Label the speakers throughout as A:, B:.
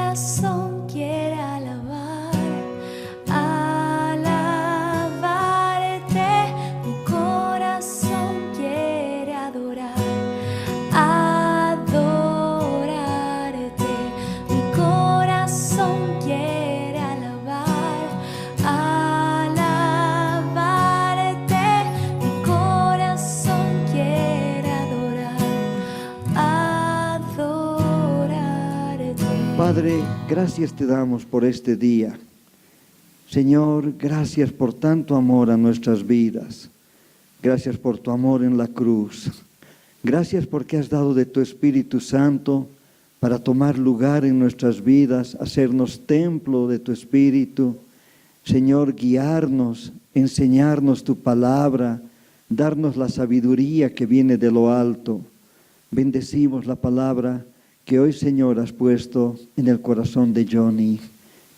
A: corazón quiere alabar, alabarte. Mi corazón quiere adorar, adorarte. Mi corazón quiere alabar, alabarte. Mi corazón quiere adorar, adorarte.
B: Padre, gracias te damos por este día. Señor, gracias por tanto amor a nuestras vidas. Gracias por tu amor en la cruz. Gracias porque has dado de tu Espíritu Santo para tomar lugar en nuestras vidas, hacernos templo de tu Espíritu. Señor, guiarnos, enseñarnos tu palabra, darnos la sabiduría que viene de lo alto. Bendecimos la palabra que hoy, Señor, has puesto en el corazón de Johnny.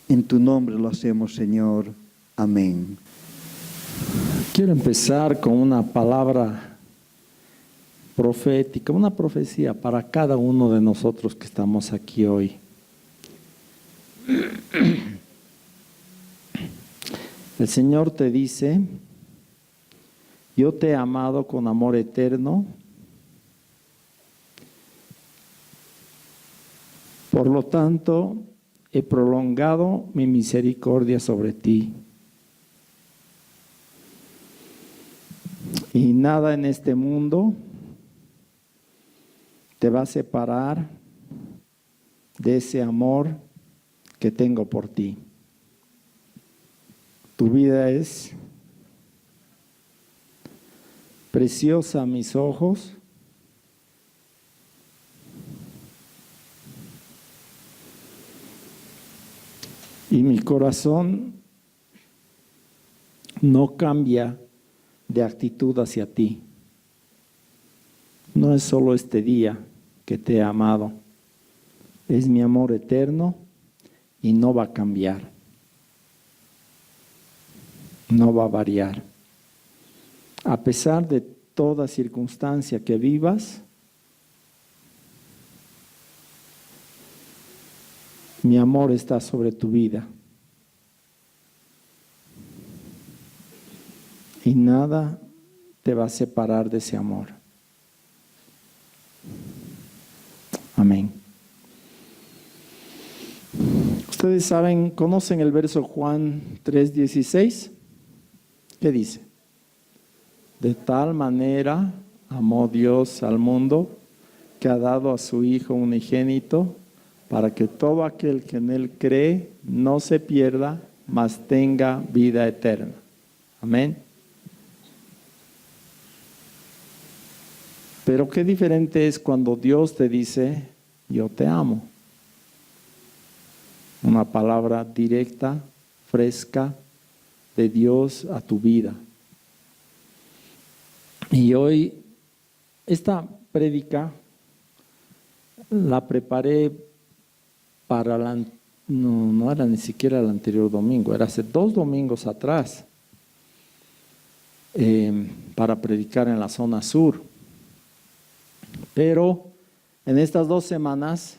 B: En tu nombre lo hacemos, Señor. Amén.
C: Quiero empezar con una palabra profética, una profecía para cada uno de nosotros que estamos aquí hoy. El Señor te dice: yo te he amado con amor eterno, por lo tanto he prolongado mi misericordia sobre ti. Y nada en este mundo te va a separar de ese amor que tengo por ti. Tu vida es preciosa a mis ojos. Y mi corazón no cambia de actitud hacia ti. No es solo este día que te he amado, es mi amor eterno y no va a cambiar, no va a variar. A pesar de toda circunstancia que vivas, mi amor está sobre tu vida. Y nada te va a separar de ese amor. Amén. Ustedes saben, conocen el verso Juan 3:16. ¿Qué dice? De tal manera amó Dios al mundo que ha dado a su Hijo unigénito, para que todo aquel que en Él cree no se pierda, mas tenga vida eterna. Amén. Pero qué diferente es cuando Dios te dice: yo te amo. Una palabra directa, fresca, de Dios a tu vida. Y hoy, esta prédica la preparé para no era ni siquiera el anterior domingo, era hace 2 domingos atrás, para predicar en la zona sur. Pero en estas 2 semanas,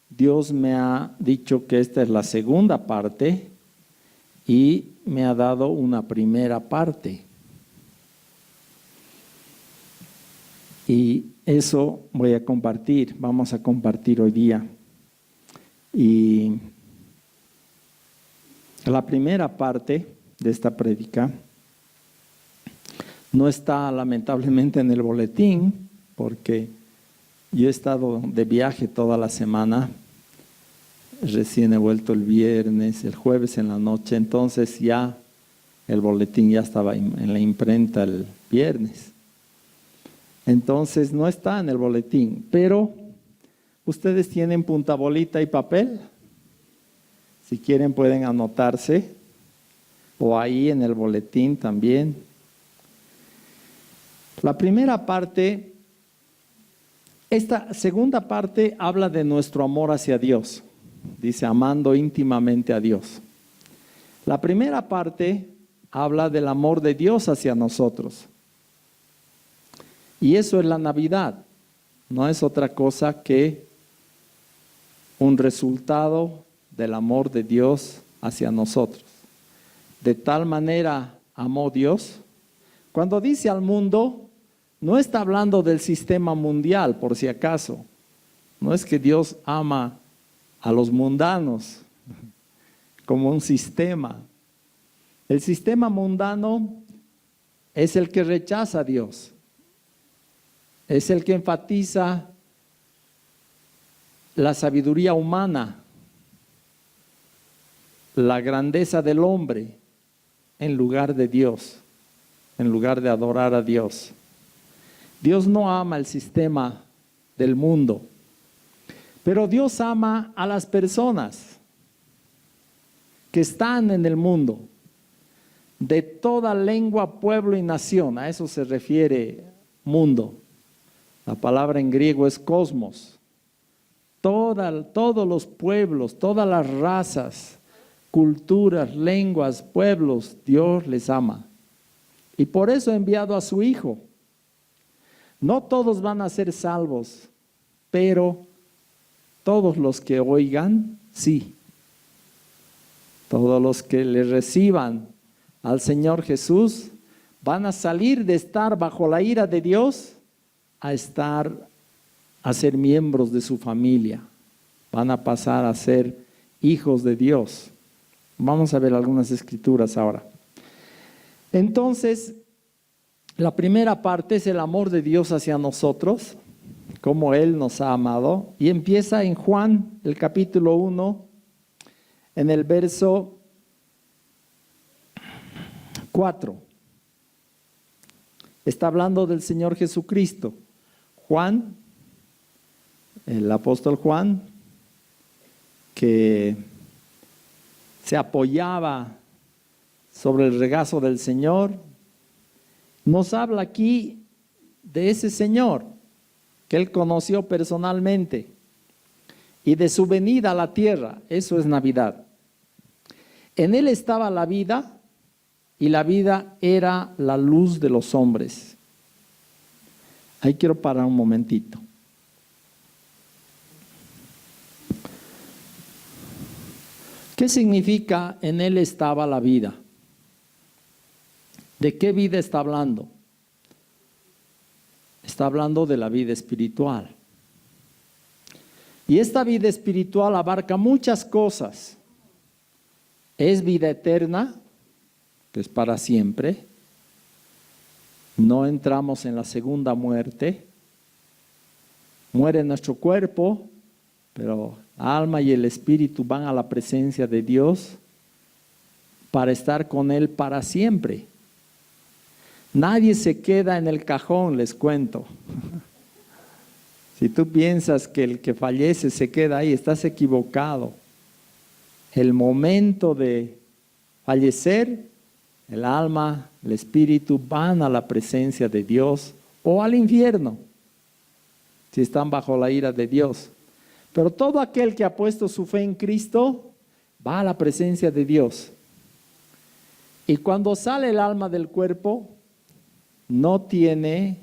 C: Dios me ha dicho que esta es la segunda parte y me ha dado una primera parte. Y eso voy a compartir, vamos a compartir hoy día. Y la primera parte de esta prédica no está lamentablemente en el boletín, porque yo he estado de viaje toda la semana, recién he vuelto el viernes, el jueves en la noche, entonces ya el boletín ya estaba en la imprenta el viernes. Entonces no está en el boletín, pero ustedes tienen punta bolita y papel. Si quieren pueden anotarse, o ahí en el boletín también. La primera parte, esta segunda parte habla de nuestro amor hacia Dios. Dice, amando íntimamente a Dios. La primera parte habla del amor de Dios hacia nosotros. Y eso es la Navidad. No es otra cosa que un resultado del amor de Dios hacia nosotros. De tal manera amó Dios. Cuando dice al mundo, no está hablando del sistema mundial, por si acaso. No es que Dios ama a los mundanos como un sistema. El sistema mundano es el que rechaza a Dios. Es el que enfatiza la sabiduría humana, la grandeza del hombre en lugar de Dios, en lugar de adorar a Dios. Dios no ama el sistema del mundo, pero Dios ama a las personas que están en el mundo, de toda lengua, pueblo y nación. A eso se refiere mundo. La palabra en griego es cosmos. Todos los pueblos, todas las razas, culturas, lenguas, pueblos, Dios les ama. Y por eso ha enviado a su Hijo. No todos van a ser salvos, pero todos los que oigan, sí. Todos los que le reciban al Señor Jesús van a salir de estar bajo la ira de Dios a ser miembros de su familia. Van a pasar a ser hijos de Dios. Vamos a ver algunas escrituras ahora. Entonces, la primera parte es el amor de Dios hacia nosotros, como Él nos ha amado, y empieza en Juan, el capítulo 1, en el verso 4. Está hablando del Señor Jesucristo. Juan, el apóstol Juan, que se apoyaba sobre el regazo del Señor, nos habla aquí de ese Señor que Él conoció personalmente y de su venida a la tierra. Eso es Navidad. En Él estaba la vida, y la vida era la luz de los hombres. Ahí quiero parar un momentito. ¿Qué significa en Él estaba la vida? ¿De qué vida está hablando? Está hablando de la vida espiritual. Y esta vida espiritual abarca muchas cosas. Es vida eterna, que es para siempre. No entramos en la segunda muerte. Muere nuestro cuerpo, pero la alma y el espíritu van a la presencia de Dios para estar con Él para siempre. Nadie se queda en el cajón, les cuento. Si tú piensas que el que fallece se queda ahí, estás equivocado. El momento de fallecer, el alma, el espíritu van a la presencia de Dios o al infierno, si están bajo la ira de Dios. Pero todo aquel que ha puesto su fe en Cristo va a la presencia de Dios. Y cuando sale el alma del cuerpo, no tiene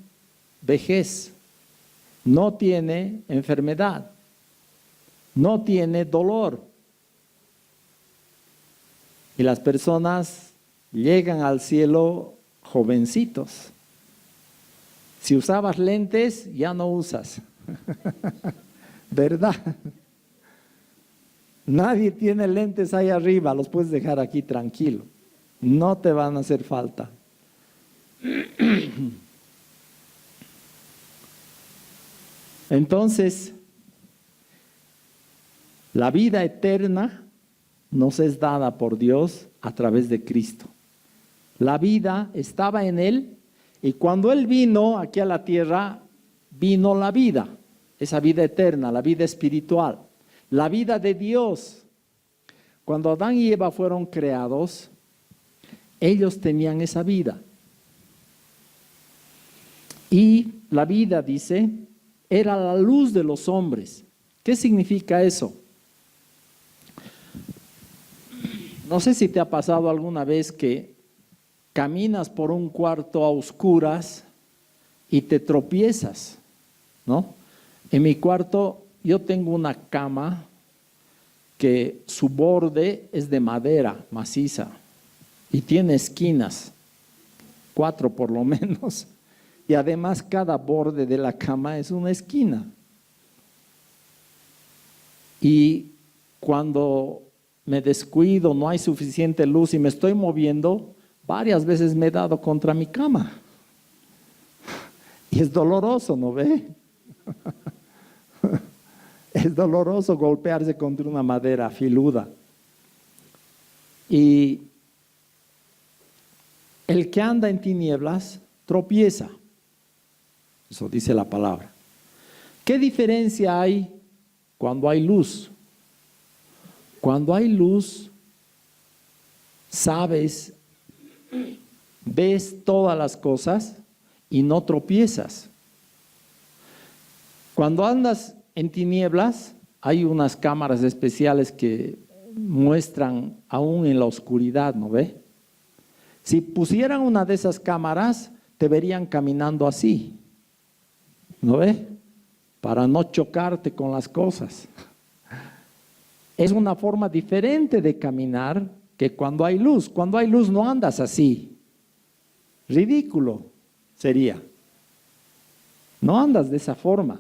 C: vejez, no tiene enfermedad, no tiene dolor. Y las personas llegan al cielo jovencitos. Si usabas lentes, ya no usas. ¿Verdad? Nadie tiene lentes ahí arriba, los puedes dejar aquí tranquilo. No te van a hacer falta. Entonces, la vida eterna nos es dada por Dios a través de Cristo. La vida estaba en Él y cuando Él vino aquí a la tierra, vino la vida, esa vida eterna, la vida espiritual, la vida de Dios. Cuando Adán y Eva fueron creados, ellos tenían esa vida. Y la vida, dice, era la luz de los hombres. ¿Qué significa eso? No sé si te ha pasado alguna vez que caminas por un cuarto a oscuras y te tropiezas, ¿no? En mi cuarto yo tengo una cama que su borde es de madera maciza y tiene esquinas, 4 por lo menos, y además cada borde de la cama es una esquina. Y cuando me descuido, no hay suficiente luz y me estoy moviendo, varias veces me he dado contra mi cama. Y es doloroso, ¿no ve? Es doloroso golpearse contra una madera filuda. Y el que anda en tinieblas tropieza. Eso dice la palabra. ¿Qué diferencia hay cuando hay luz? Cuando hay luz, sabes, ves todas las cosas y no tropiezas. Cuando andas en tinieblas, hay unas cámaras especiales que muestran aún en la oscuridad, ¿no ve? Si pusieran una de esas cámaras, te verían caminando así, ¿no ve? Para no chocarte con las cosas. Es una forma diferente de caminar que cuando hay luz. Cuando hay luz no andas así. Ridículo sería. No andas de esa forma.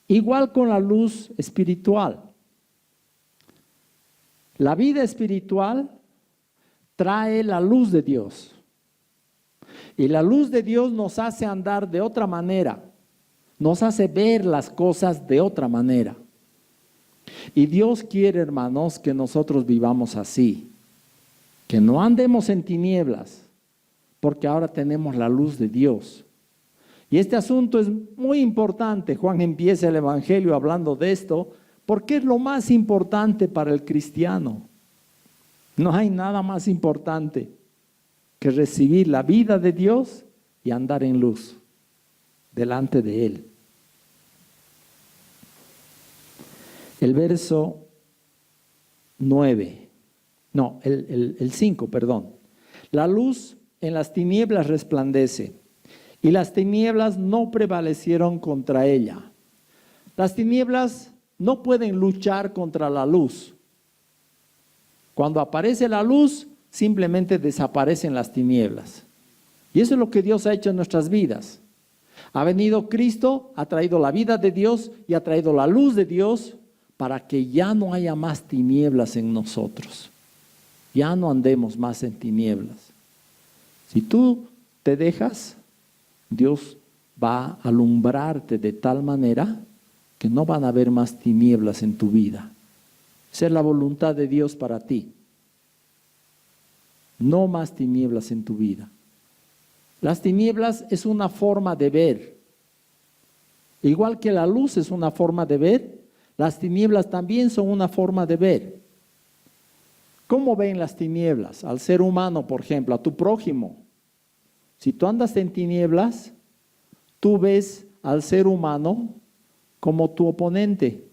C: Igual con la luz espiritual. La vida espiritual trae la luz de Dios. Y la luz de Dios nos hace andar de otra manera. Nos hace ver las cosas de otra manera. Y Dios quiere, hermanos, que nosotros vivamos así. Que no andemos en tinieblas, porque ahora tenemos la luz de Dios. Y este asunto es muy importante. Juan empieza el Evangelio hablando de esto, porque es lo más importante para el cristiano. No hay nada más importante que recibir la vida de Dios y andar en luz delante de Él. El verso 9, no, el 5, perdón. La luz en las tinieblas resplandece, y las tinieblas no prevalecieron contra ella. Las tinieblas no pueden luchar contra la luz. Cuando aparece la luz, simplemente desaparecen las tinieblas. Y eso es lo que Dios ha hecho en nuestras vidas. Ha venido Cristo, ha traído la vida de Dios y ha traído la luz de Dios para que ya no haya más tinieblas en nosotros. Ya no andemos más en tinieblas. Si tú te dejas, Dios va a alumbrarte de tal manera que no van a haber más tinieblas en tu vida. Esa es la voluntad de Dios para ti. No más tinieblas en tu vida. Las tinieblas es una forma de ver. Igual que la luz es una forma de ver, las tinieblas también son una forma de ver. ¿Cómo ven las tinieblas? Al ser humano, por ejemplo, a tu prójimo. Si tú andas en tinieblas, tú ves al ser humano como tu oponente,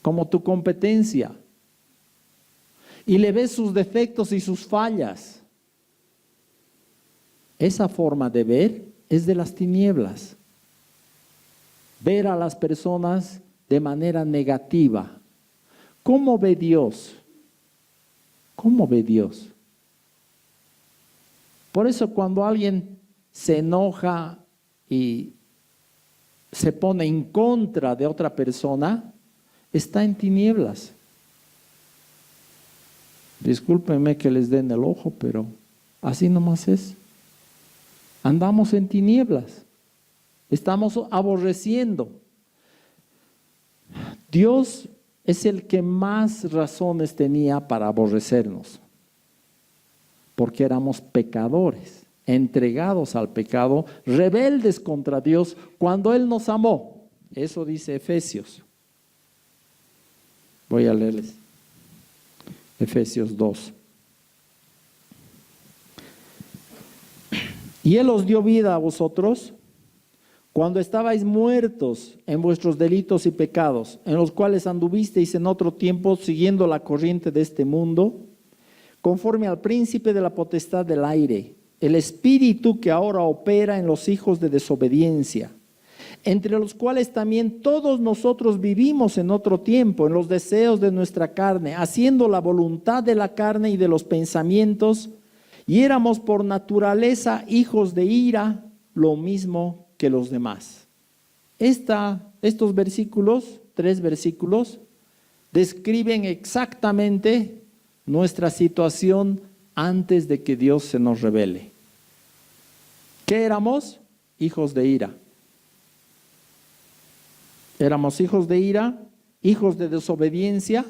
C: como tu competencia. Y le ves sus defectos y sus fallas. Esa forma de ver es de las tinieblas. Ver a las personas de manera negativa. ¿Cómo ve Dios? ¿Cómo ve Dios? Por eso cuando alguien se enoja y se pone en contra de otra persona, está en tinieblas. Discúlpenme que les den el ojo, pero así nomás es. Andamos en tinieblas. Estamos aborreciendo. Dios es el que más razones tenía para aborrecernos. Porque éramos pecadores, entregados al pecado, rebeldes contra Dios cuando Él nos amó. Eso dice Efesios. Voy a leerles. Efesios 2. Y Él os dio vida a vosotros cuando estabais muertos en vuestros delitos y pecados, en los cuales anduvisteis en otro tiempo siguiendo la corriente de este mundo, conforme al príncipe de la potestad del aire, el espíritu que ahora opera en los hijos de desobediencia, entre los cuales también todos nosotros vivimos en otro tiempo, en los deseos de nuestra carne, haciendo la voluntad de la carne y de los pensamientos, y éramos por naturaleza hijos de ira, lo mismo que los demás. Estos versículos, 3 versículos, describen exactamente nuestra situación antes de que Dios se nos revele. ¿Qué éramos? Hijos de ira. Éramos hijos de ira, hijos de desobediencia,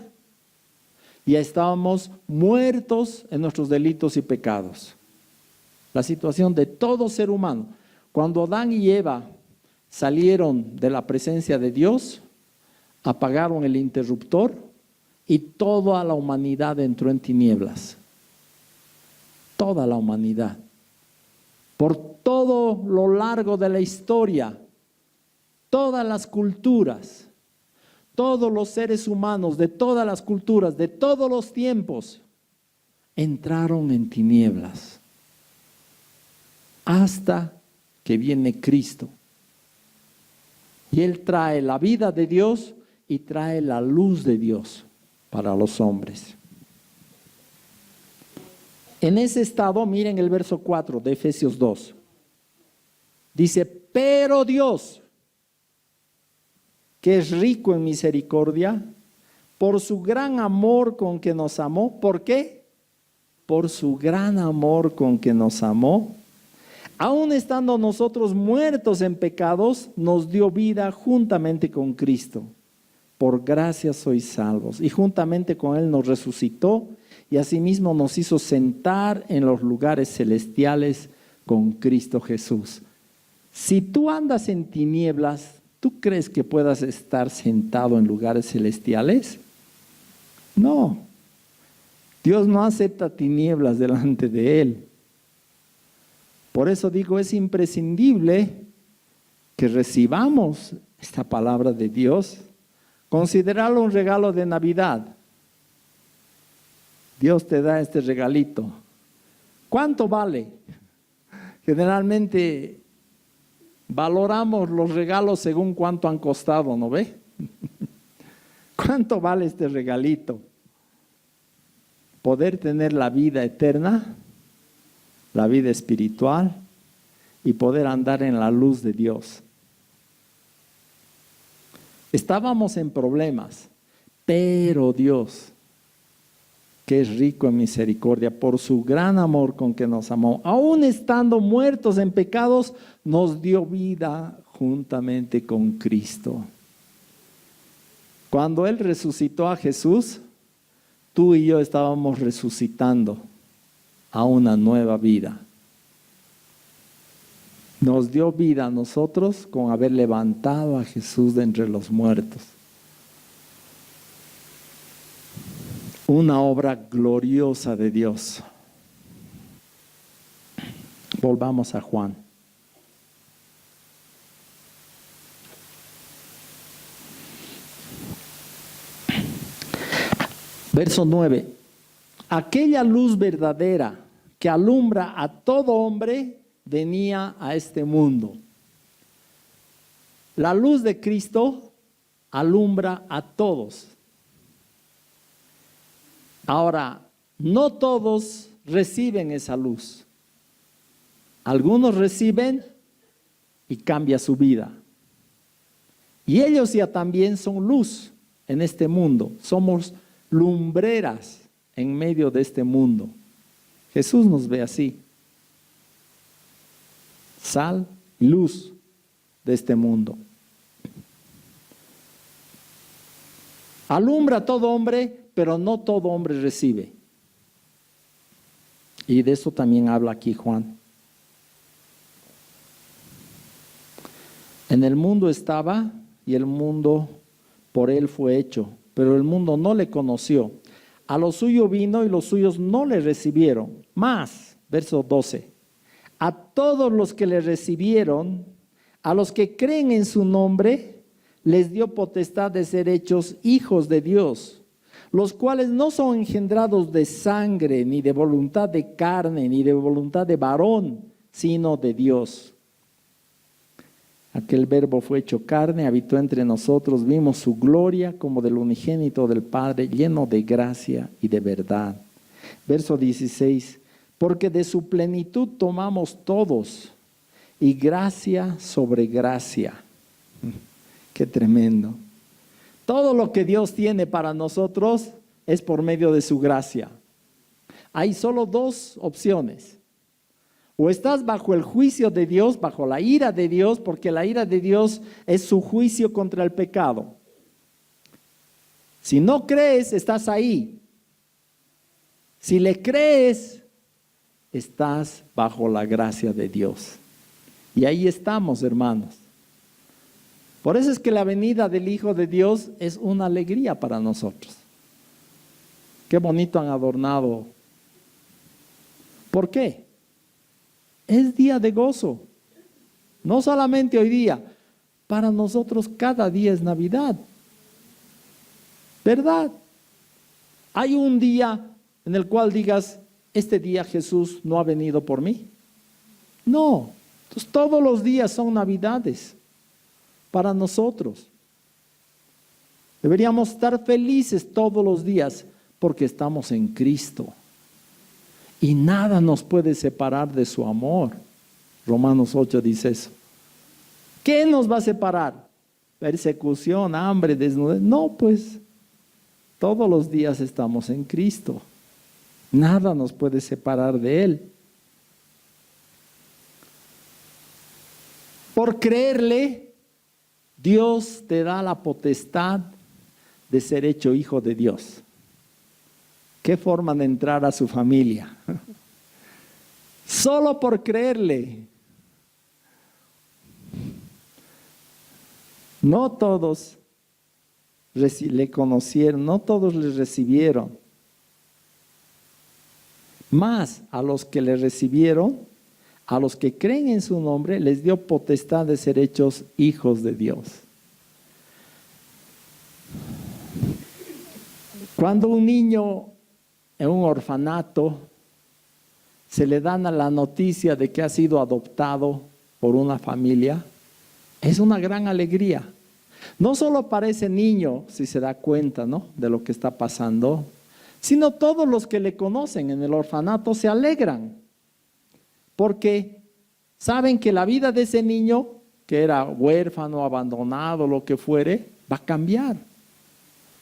C: y estábamos muertos en nuestros delitos y pecados. La situación de todo ser humano. Cuando Adán y Eva salieron de la presencia de Dios, apagaron el interruptor y toda la humanidad entró en tinieblas. Toda la humanidad. Por todo lo largo de la historia, todas las culturas, todos los seres humanos de todas las culturas, de todos los tiempos, entraron en tinieblas. Hasta que viene Cristo. Y Él trae la vida de Dios y trae la luz de Dios para los hombres. En ese estado, miren el verso 4 de Efesios 2. Dice, pero Dios, que es rico en misericordia, por su gran amor con que nos amó. ¿Por qué? Por su gran amor con que nos amó. Aun estando nosotros muertos en pecados, nos dio vida juntamente con Cristo. Por gracia sois salvos. Y juntamente con Él nos resucitó y asimismo nos hizo sentar en los lugares celestiales con Cristo Jesús. Si tú andas en tinieblas, ¿tú crees que puedas estar sentado en lugares celestiales? No. Dios no acepta tinieblas delante de Él. Por eso digo, es imprescindible que recibamos esta palabra de Dios. Considerarlo un regalo de Navidad. Dios te da este regalito. ¿Cuánto vale? Generalmente valoramos los regalos según cuánto han costado, ¿no ve? ¿Cuánto vale este regalito? Poder tener la vida eterna, la vida espiritual y poder andar en la luz de Dios. Estábamos en problemas, pero Dios, que es rico en misericordia, por su gran amor con que nos amó, aun estando muertos en pecados, nos dio vida juntamente con Cristo. Cuando Él resucitó a Jesús, tú y yo estábamos resucitando a una nueva vida. Nos dio vida a nosotros con haber levantado a Jesús de entre los muertos. Una obra gloriosa de Dios. Volvamos a Juan. Verso 9. Aquella luz verdadera que alumbra a todo hombre venía a este mundo. La luz de Cristo alumbra a todos. Ahora, no todos reciben esa luz. Algunos reciben y cambia su vida. Y ellos ya también son luz en este mundo. Somos lumbreras en medio de este mundo. Jesús nos ve así. Sal y luz de este mundo. Alumbra a todo hombre, pero no todo hombre recibe. Y de eso también habla aquí Juan. En el mundo estaba y el mundo por él fue hecho, pero el mundo no le conoció. A lo suyo vino y los suyos no le recibieron. Más, verso 12. A todos los que le recibieron, a los que creen en su nombre, les dio potestad de ser hechos hijos de Dios, los cuales no son engendrados de sangre, ni de voluntad de carne, ni de voluntad de varón, sino de Dios. Aquel verbo fue hecho carne, habitó entre nosotros, vimos su gloria como del unigénito del Padre, lleno de gracia y de verdad. Verso 16, porque de su plenitud tomamos todos, y gracia sobre gracia. Qué tremendo. Todo lo que Dios tiene para nosotros es por medio de su gracia. Hay solo dos opciones. O estás bajo el juicio de Dios, bajo la ira de Dios, porque la ira de Dios es su juicio contra el pecado. Si no crees, estás ahí. Si le crees, estás bajo la gracia de Dios. Y ahí estamos, hermanos. Por eso es que la venida del Hijo de Dios es una alegría para nosotros. Qué bonito han adornado. ¿Por qué? Es día de gozo. No solamente hoy día, para nosotros cada día es Navidad. ¿Verdad? Hay un día en el cual digas, este día Jesús no ha venido por mí. No. Entonces, todos los días son Navidades para nosotros. Deberíamos estar felices todos los días porque estamos en Cristo. Y nada nos puede separar de su amor. Romanos 8 dice eso. ¿Qué nos va a separar? Persecución, hambre, desnudez. No, pues todos los días estamos en Cristo. Nada nos puede separar de Él. Por creerle, Dios te da la potestad de ser hecho hijo de Dios. ¿Qué forma de entrar a su familia? Solo por creerle. No todos le conocieron, no todos le recibieron. Más a los que le recibieron, a los que creen en su nombre, les dio potestad de ser hechos hijos de Dios. Cuando un niño en un orfanato se le dan la noticia de que ha sido adoptado por una familia, es una gran alegría. No solo para ese niño, si se da cuenta, ¿no?, de lo que está pasando, sino todos los que le conocen en el orfanato se alegran, porque saben que la vida de ese niño, que era huérfano, abandonado, lo que fuere, va a cambiar,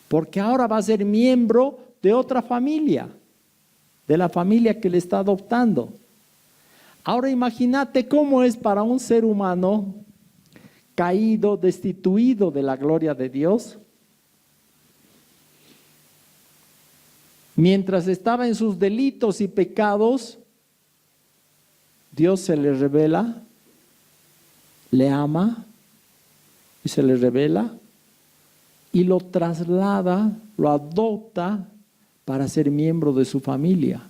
C: porque ahora va a ser miembro de otra familia, de la familia que le está adoptando. Ahora imagínate cómo es para un ser humano caído, destituido de la gloria de Dios. Mientras estaba en sus delitos y pecados, Dios se le revela, le ama y se le revela y lo traslada, lo adopta para ser miembro de su familia.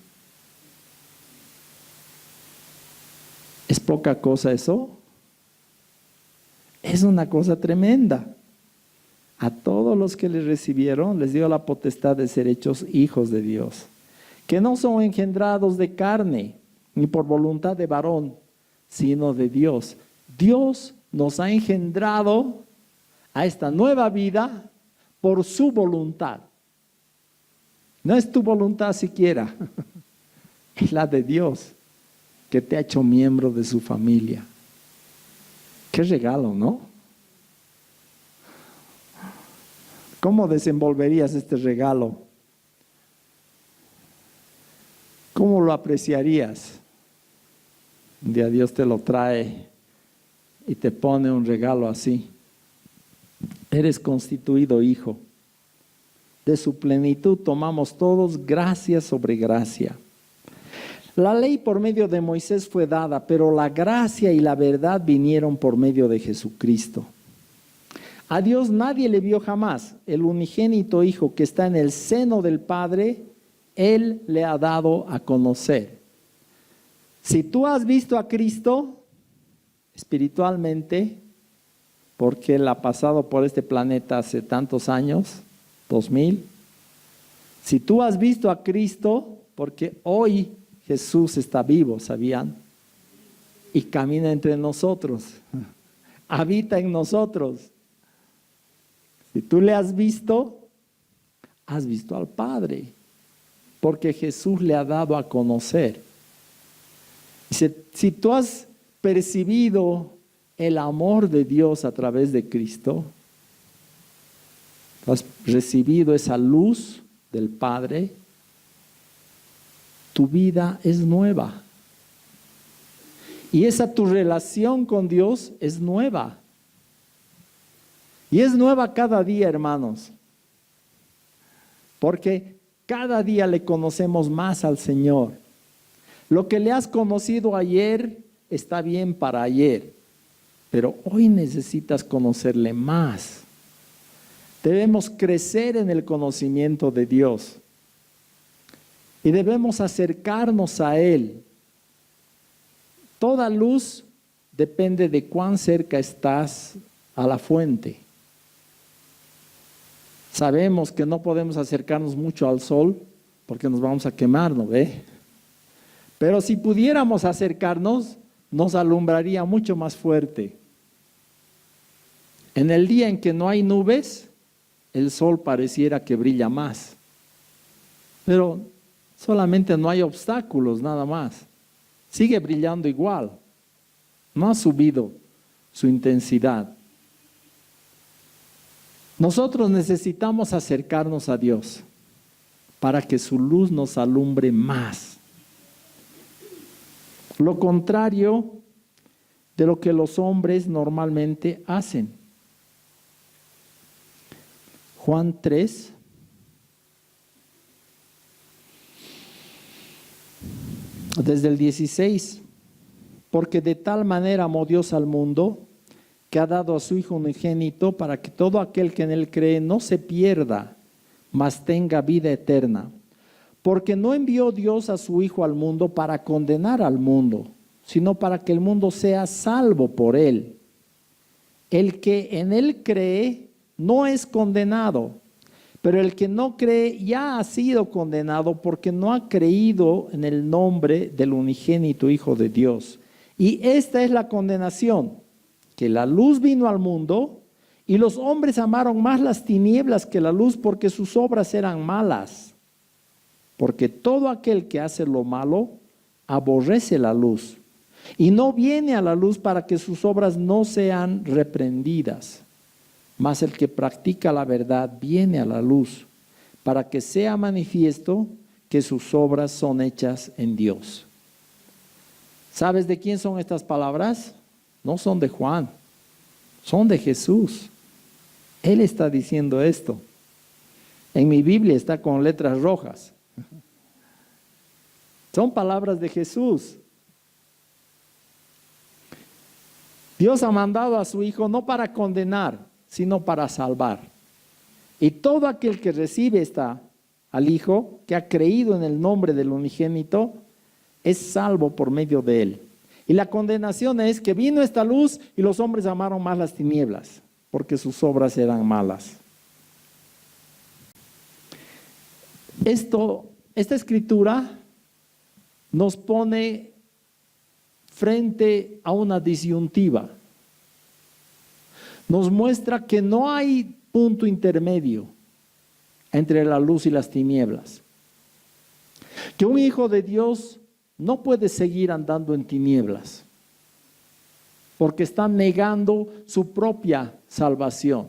C: ¿Es poca cosa eso? Es una cosa tremenda. A todos los que le recibieron les dio la potestad de ser hechos hijos de Dios, que no son engendrados de carne, ni por voluntad de varón, sino de Dios. Dios nos ha engendrado a esta nueva vida por su voluntad. No es tu voluntad siquiera, es la de Dios, que te ha hecho miembro de su familia. Qué regalo, ¿no? ¿Cómo desenvolverías este regalo? ¿Cómo lo apreciarías? Un día Dios te lo trae y te pone un regalo así. Eres constituido hijo. De su plenitud tomamos todos gracia sobre gracia. La ley por medio de Moisés fue dada, pero la gracia y la verdad vinieron por medio de Jesucristo. A Dios nadie le vio jamás. El unigénito Hijo que está en el seno del Padre, Él le ha dado a conocer. Si tú has visto a Cristo espiritualmente, porque Él ha pasado por este planeta hace tantos años, 2000. Si tú has visto a Cristo, porque hoy Jesús está vivo, ¿sabían? Y camina entre nosotros. habita en nosotros. Si tú le has visto al Padre, porque Jesús le ha dado a conocer. Si tú has percibido el amor de Dios a través de Cristo, has recibido esa luz del Padre, tu vida es nueva. Y esa tu relación con Dios es nueva. Y es nueva cada día, hermanos. Porque cada día le conocemos más al Señor. Lo que le has conocido ayer está bien para ayer, pero hoy necesitas conocerle más. Debemos crecer en el conocimiento de Dios y debemos acercarnos a Él. Toda luz depende de cuán cerca estás a la fuente. Sabemos que no podemos acercarnos mucho al sol porque nos vamos a quemar, ¿no ve? Pero si pudiéramos acercarnos, nos alumbraría mucho más fuerte. En el día en que no hay nubes, el sol pareciera que brilla más. Pero solamente no hay obstáculos, nada más. Sigue brillando igual. No ha subido su intensidad. Nosotros necesitamos acercarnos a Dios para que su luz nos alumbre más. Lo contrario de lo que los hombres normalmente hacen. Juan 3. Desde el 16. Porque de tal manera amó Dios al mundo, que ha dado a su Hijo unigénito, para que todo aquel que en Él cree no se pierda, mas tenga vida eterna. Porque no envió Dios a su Hijo al mundo para condenar al mundo, sino para que el mundo sea salvo por Él. El que en Él cree no es condenado, pero el que no cree ya ha sido condenado porque no ha creído en el nombre del unigénito Hijo de Dios. Y esta es la condenación, que la luz vino al mundo y los hombres amaron más las tinieblas que la luz porque sus obras eran malas. Porque todo aquel que hace lo malo aborrece la luz y no viene a la luz para que sus obras no sean reprendidas. Mas el que practica la verdad viene a la luz para que sea manifiesto que sus obras son hechas en Dios. ¿Sabes de quién son estas palabras? No son de Juan, son de Jesús. Él está diciendo esto. En mi Biblia está con letras rojas. Son palabras de Jesús. Dios ha mandado a su Hijo no para condenar, sino para salvar. Y todo aquel que recibe al Hijo, que ha creído en el nombre del unigénito, es salvo por medio de Él. Y la condenación es que vino esta luz y los hombres amaron más las tinieblas, porque sus obras eran malas. Esta escritura nos pone frente a una disyuntiva. Nos muestra que no hay punto intermedio entre la luz y las tinieblas. Que un hijo de Dios no puede seguir andando en tinieblas, porque está negando su propia salvación.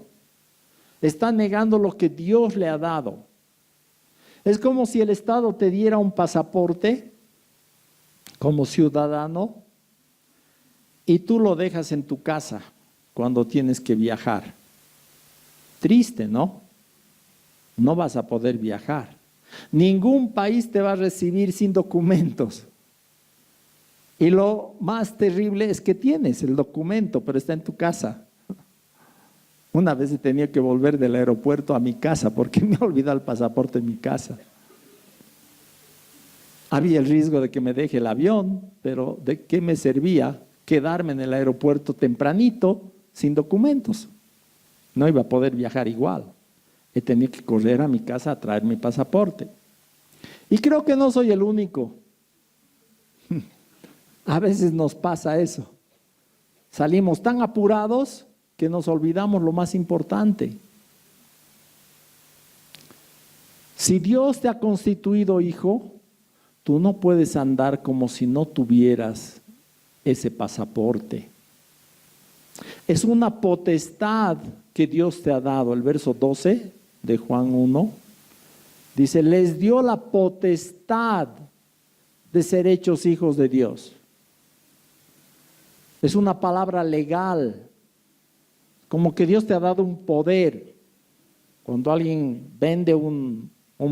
C: Está negando lo que Dios le ha dado. Es como si el Estado te diera un pasaporte como ciudadano y tú lo dejas en tu casa cuando tienes que viajar. Triste, ¿no? No vas a poder viajar. Ningún país te va a recibir sin documentos. Y lo más terrible es que tienes el documento, pero está en tu casa. Una vez tenía que volver del aeropuerto a mi casa porque me olvidé el pasaporte en mi casa. Había el riesgo de que me deje el avión, pero ¿de qué me servía quedarme en el aeropuerto tempranito sin documentos? No iba a poder viajar igual. He tenido que correr a mi casa a traer mi pasaporte. Y creo que no soy el único. A veces nos pasa eso. salimos tan apurados que nos olvidamos lo más importante. Si Dios te ha constituido hijo, tú no puedes andar como si no tuvieras ese pasaporte. Es una potestad que Dios te ha dado. El verso 12 de Juan 1 dice, les dio la potestad de ser hechos hijos de Dios. Es una palabra legal, como que Dios te ha dado un poder. Cuando alguien vende un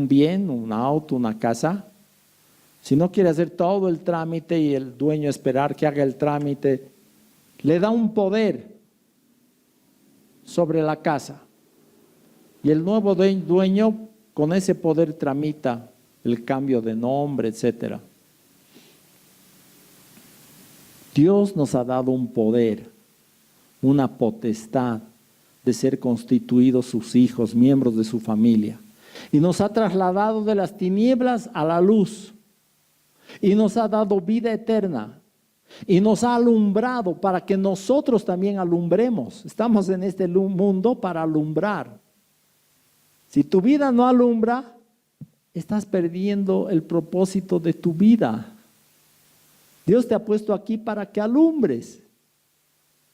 C: bien, un auto, una casa, si no quiere hacer todo el trámite y el dueño esperar que haga el trámite, le da un poder sobre la casa. Y el nuevo dueño con ese poder tramita el cambio de nombre, etcétera. Dios nos ha dado un poder, una potestad de ser constituidos sus hijos, miembros de su familia. Y nos ha trasladado de las tinieblas a la luz. Y nos ha dado vida eterna. Y nos ha alumbrado para que nosotros también alumbremos. Estamos en este mundo para alumbrar. Si tu vida no alumbra, estás perdiendo el propósito de tu vida. Dios te ha puesto aquí para que alumbres,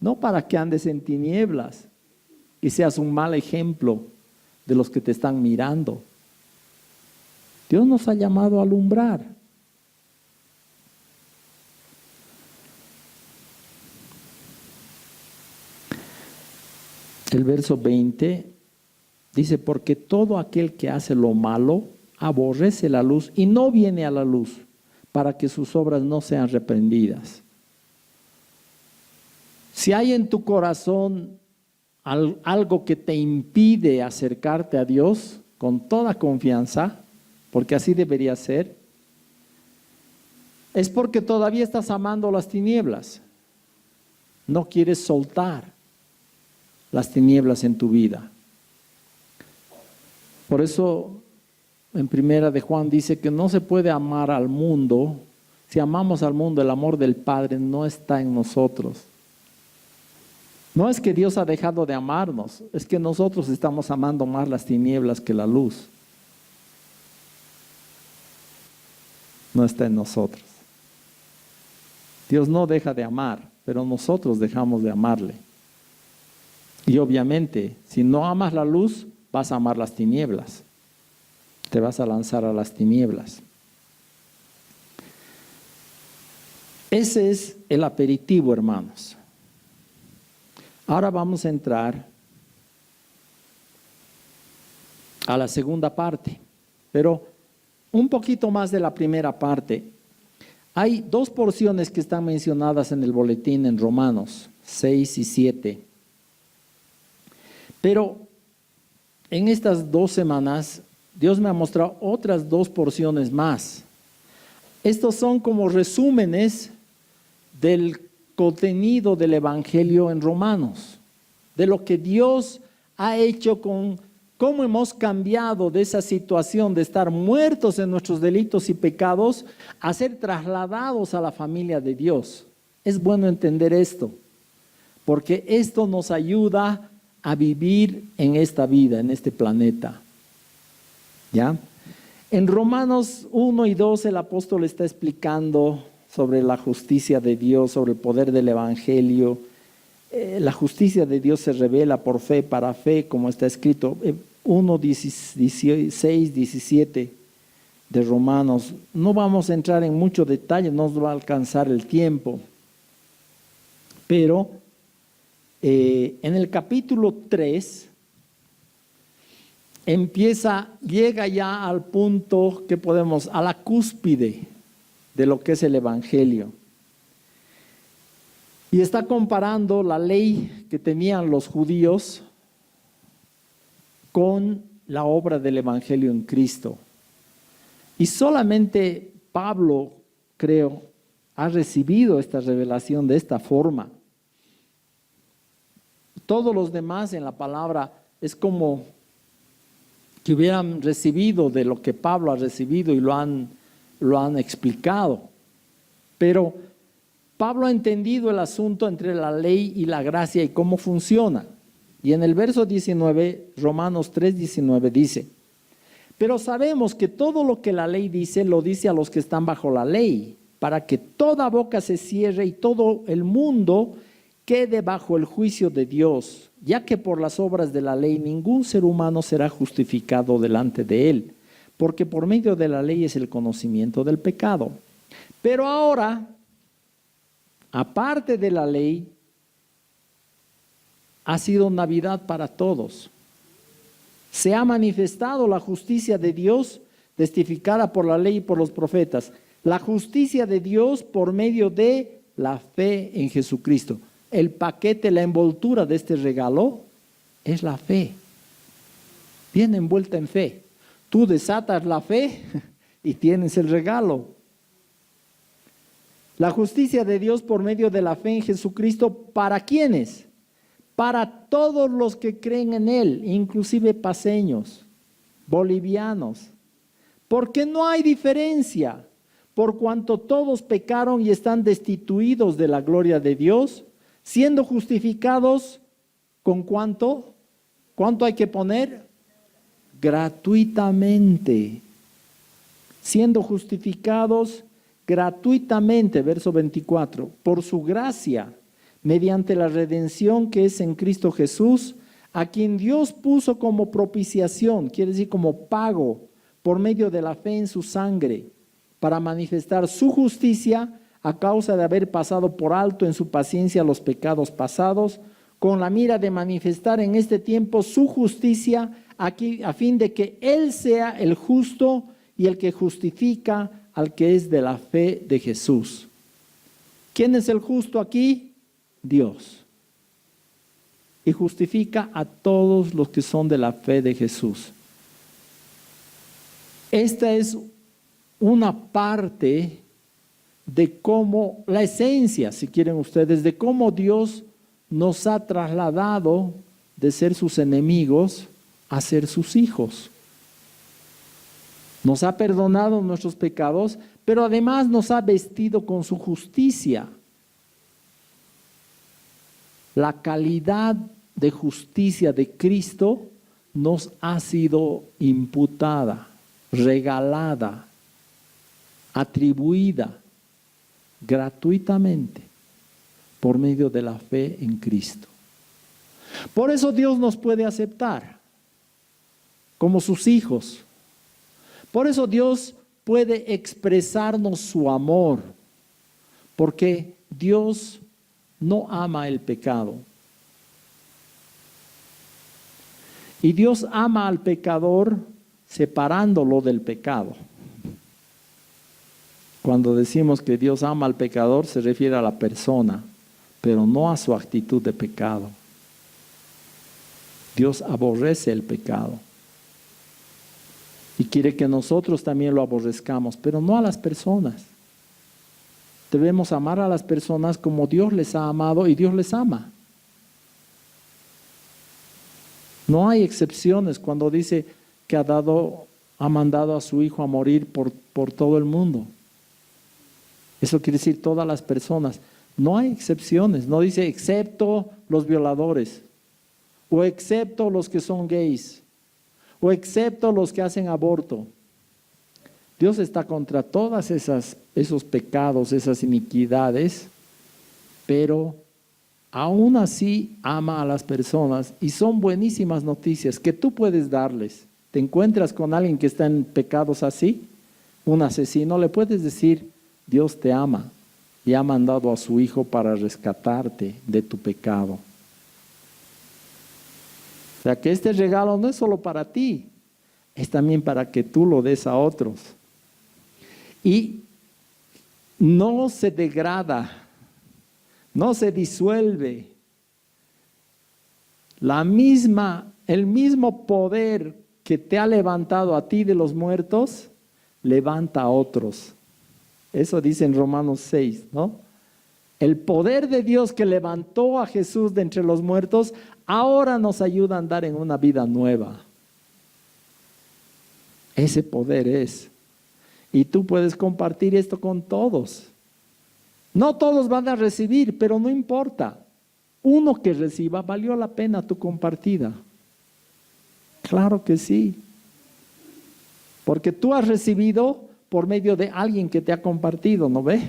C: no para que andes en tinieblas y seas un mal ejemplo de los que te están mirando. Dios nos ha llamado a alumbrar. El verso 20 dice, porque todo aquel que hace lo malo aborrece la luz y no viene a la luz para que sus obras no sean reprendidas. Si hay en tu corazón algo que te impide acercarte a Dios con toda confianza, porque así debería ser, es porque todavía estás amando las tinieblas. No quieres soltar las tinieblas en tu vida. Por eso en primera de Juan dice que no se puede amar al mundo. Si amamos al mundo, el amor del Padre no está en nosotros. No es que Dios ha dejado de amarnos, es que nosotros estamos amando más las tinieblas que la luz. No está en nosotros. Dios no deja de amar, pero nosotros dejamos de amarle. Y obviamente, si no amas la luz, vas a amar las tinieblas. Te vas a lanzar a las tinieblas. Ese es el aperitivo, hermanos. Ahora vamos a entrar a la segunda parte, pero un poquito más de la primera parte. Hay dos porciones que están mencionadas en el boletín en Romanos 6 y 7. Pero en estas 2 semanas, Dios me ha mostrado otras 2 porciones más. Estos son como resúmenes del contenido del Evangelio en Romanos, de lo que Dios ha hecho con cómo hemos cambiado de esa situación de estar muertos en nuestros delitos y pecados a ser trasladados a la familia de Dios. Es bueno entender esto, porque esto nos ayuda a vivir en esta vida, en este planeta. ¿Ya? En Romanos 1 y 2 el apóstol está explicando sobre la justicia de Dios, sobre el poder del Evangelio. La justicia de Dios se revela por fe, para fe, como está escrito. 1, 16, 17 de Romanos. No vamos a entrar en mucho detalle, no nos va a alcanzar el tiempo. Pero en el capítulo 3 llega ya al punto que podemos, a la cúspide de lo que es el Evangelio. Y está comparando la ley que tenían los judíos con la obra del Evangelio en Cristo. Y solamente Pablo, creo, ha recibido esta revelación de esta forma. Todos los demás en la palabra es como que hubieran recibido de lo que Pablo ha recibido y lo han explicado. Pero Pablo ha entendido el asunto entre la ley y la gracia y cómo funciona. Y en el verso 19, Romanos 3:19 dice: pero sabemos que todo lo que la ley dice, lo dice a los que están bajo la ley, para que toda boca se cierre y todo el mundo quede bajo el juicio de Dios, ya que por las obras de la ley ningún ser humano será justificado delante de él, porque por medio de la ley es el conocimiento del pecado. Pero ahora, aparte de la ley, ha sido Navidad para todos. Se ha manifestado la justicia de Dios testificada por la ley y por los profetas. La justicia de Dios por medio de la fe en Jesucristo. El paquete, la envoltura de este regalo es la fe. Viene envuelta en fe. Tú desatas la fe y tienes el regalo. La justicia de Dios por medio de la fe en Jesucristo, ¿para quiénes? Para todos los que creen en Él, inclusive paceños, bolivianos. Porque no hay diferencia, por cuanto todos pecaron y están destituidos de la gloria de Dios, siendo justificados ¿con cuánto? ¿Cuánto hay que poner? Gratuitamente. Siendo justificados gratuitamente, verso 24, por su gracia, mediante la redención que es en Cristo Jesús, a quien Dios puso como propiciación, quiere decir como pago, por medio de la fe en su sangre, para manifestar su justicia a causa de haber pasado por alto en su paciencia los pecados pasados, con la mira de manifestar en este tiempo su justicia, aquí, a fin de que Él sea el justo y el que justifica al que es de la fe de Jesús. ¿Quién es el justo aquí? Dios. Y justifica a todos los que son de la fe de Jesús. Esta es una parte de cómo, la esencia, si quieren ustedes, de cómo Dios nos ha trasladado de ser sus enemigos a ser sus hijos. Nos ha perdonado nuestros pecados, pero además nos ha vestido con su justicia. La calidad de justicia de Cristo nos ha sido imputada, regalada, atribuida gratuitamente por medio de la fe en Cristo. Por eso Dios nos puede aceptar como sus hijos. Por eso Dios puede expresarnos su amor, porque Dios no ama el pecado. Y Dios ama al pecador separándolo del pecado. Cuando decimos que Dios ama al pecador, se refiere a la persona, pero no a su actitud de pecado. Dios aborrece el pecado. Y quiere que nosotros también lo aborrezcamos, pero no a las personas. Debemos amar a las personas como Dios les ha amado y Dios les ama. No hay excepciones cuando dice que ha mandado a su Hijo a morir por todo el mundo. Eso quiere decir todas las personas. No hay excepciones. No dice excepto los violadores, o excepto los que son gays, o excepto los que hacen aborto. Dios está contra todas esos pecados, esas iniquidades, pero aún así ama a las personas, y son buenísimas noticias que tú puedes darles. Te encuentras con alguien que está en pecados así, un asesino, le puedes decir: Dios te ama y ha mandado a su Hijo para rescatarte de tu pecado. O sea que este regalo no es solo para ti, es también para que tú lo des a otros. Y no se degrada, no se disuelve. El mismo poder que te ha levantado a ti de los muertos, levanta a otros. Eso dice en Romanos 6, ¿no? El poder de Dios que levantó a Jesús de entre los muertos, ahora nos ayuda a andar en una vida nueva. Ese poder es. Y tú puedes compartir esto con todos. No todos van a recibir, pero no importa. Uno que reciba, valió la pena tu compartida. Claro que sí. Porque tú has recibido por medio de alguien que te ha compartido, ¿no ve?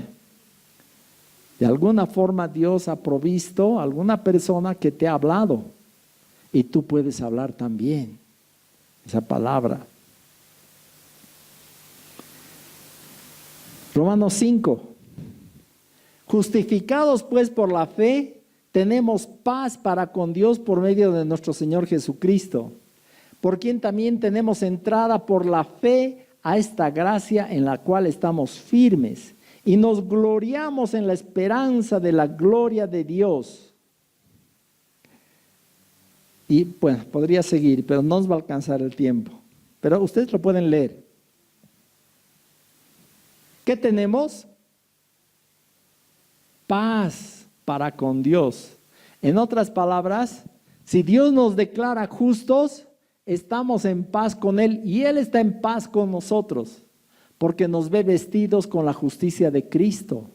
C: De alguna forma Dios ha provisto a alguna persona que te ha hablado. Y tú puedes hablar también esa palabra. Romanos 5. Justificados pues por la fe, tenemos paz para con Dios por medio de nuestro Señor Jesucristo, por quien también tenemos entrada por la fe a esta gracia en la cual estamos firmes y nos gloriamos en la esperanza de la gloria de Dios. Y bueno, podría seguir, pero no nos va a alcanzar el tiempo. Pero ustedes lo pueden leer. ¿Qué tenemos? Paz para con Dios. En otras palabras, si Dios nos declara justos, estamos en paz con Él y Él está en paz con nosotros, porque nos ve vestidos con la justicia de Cristo.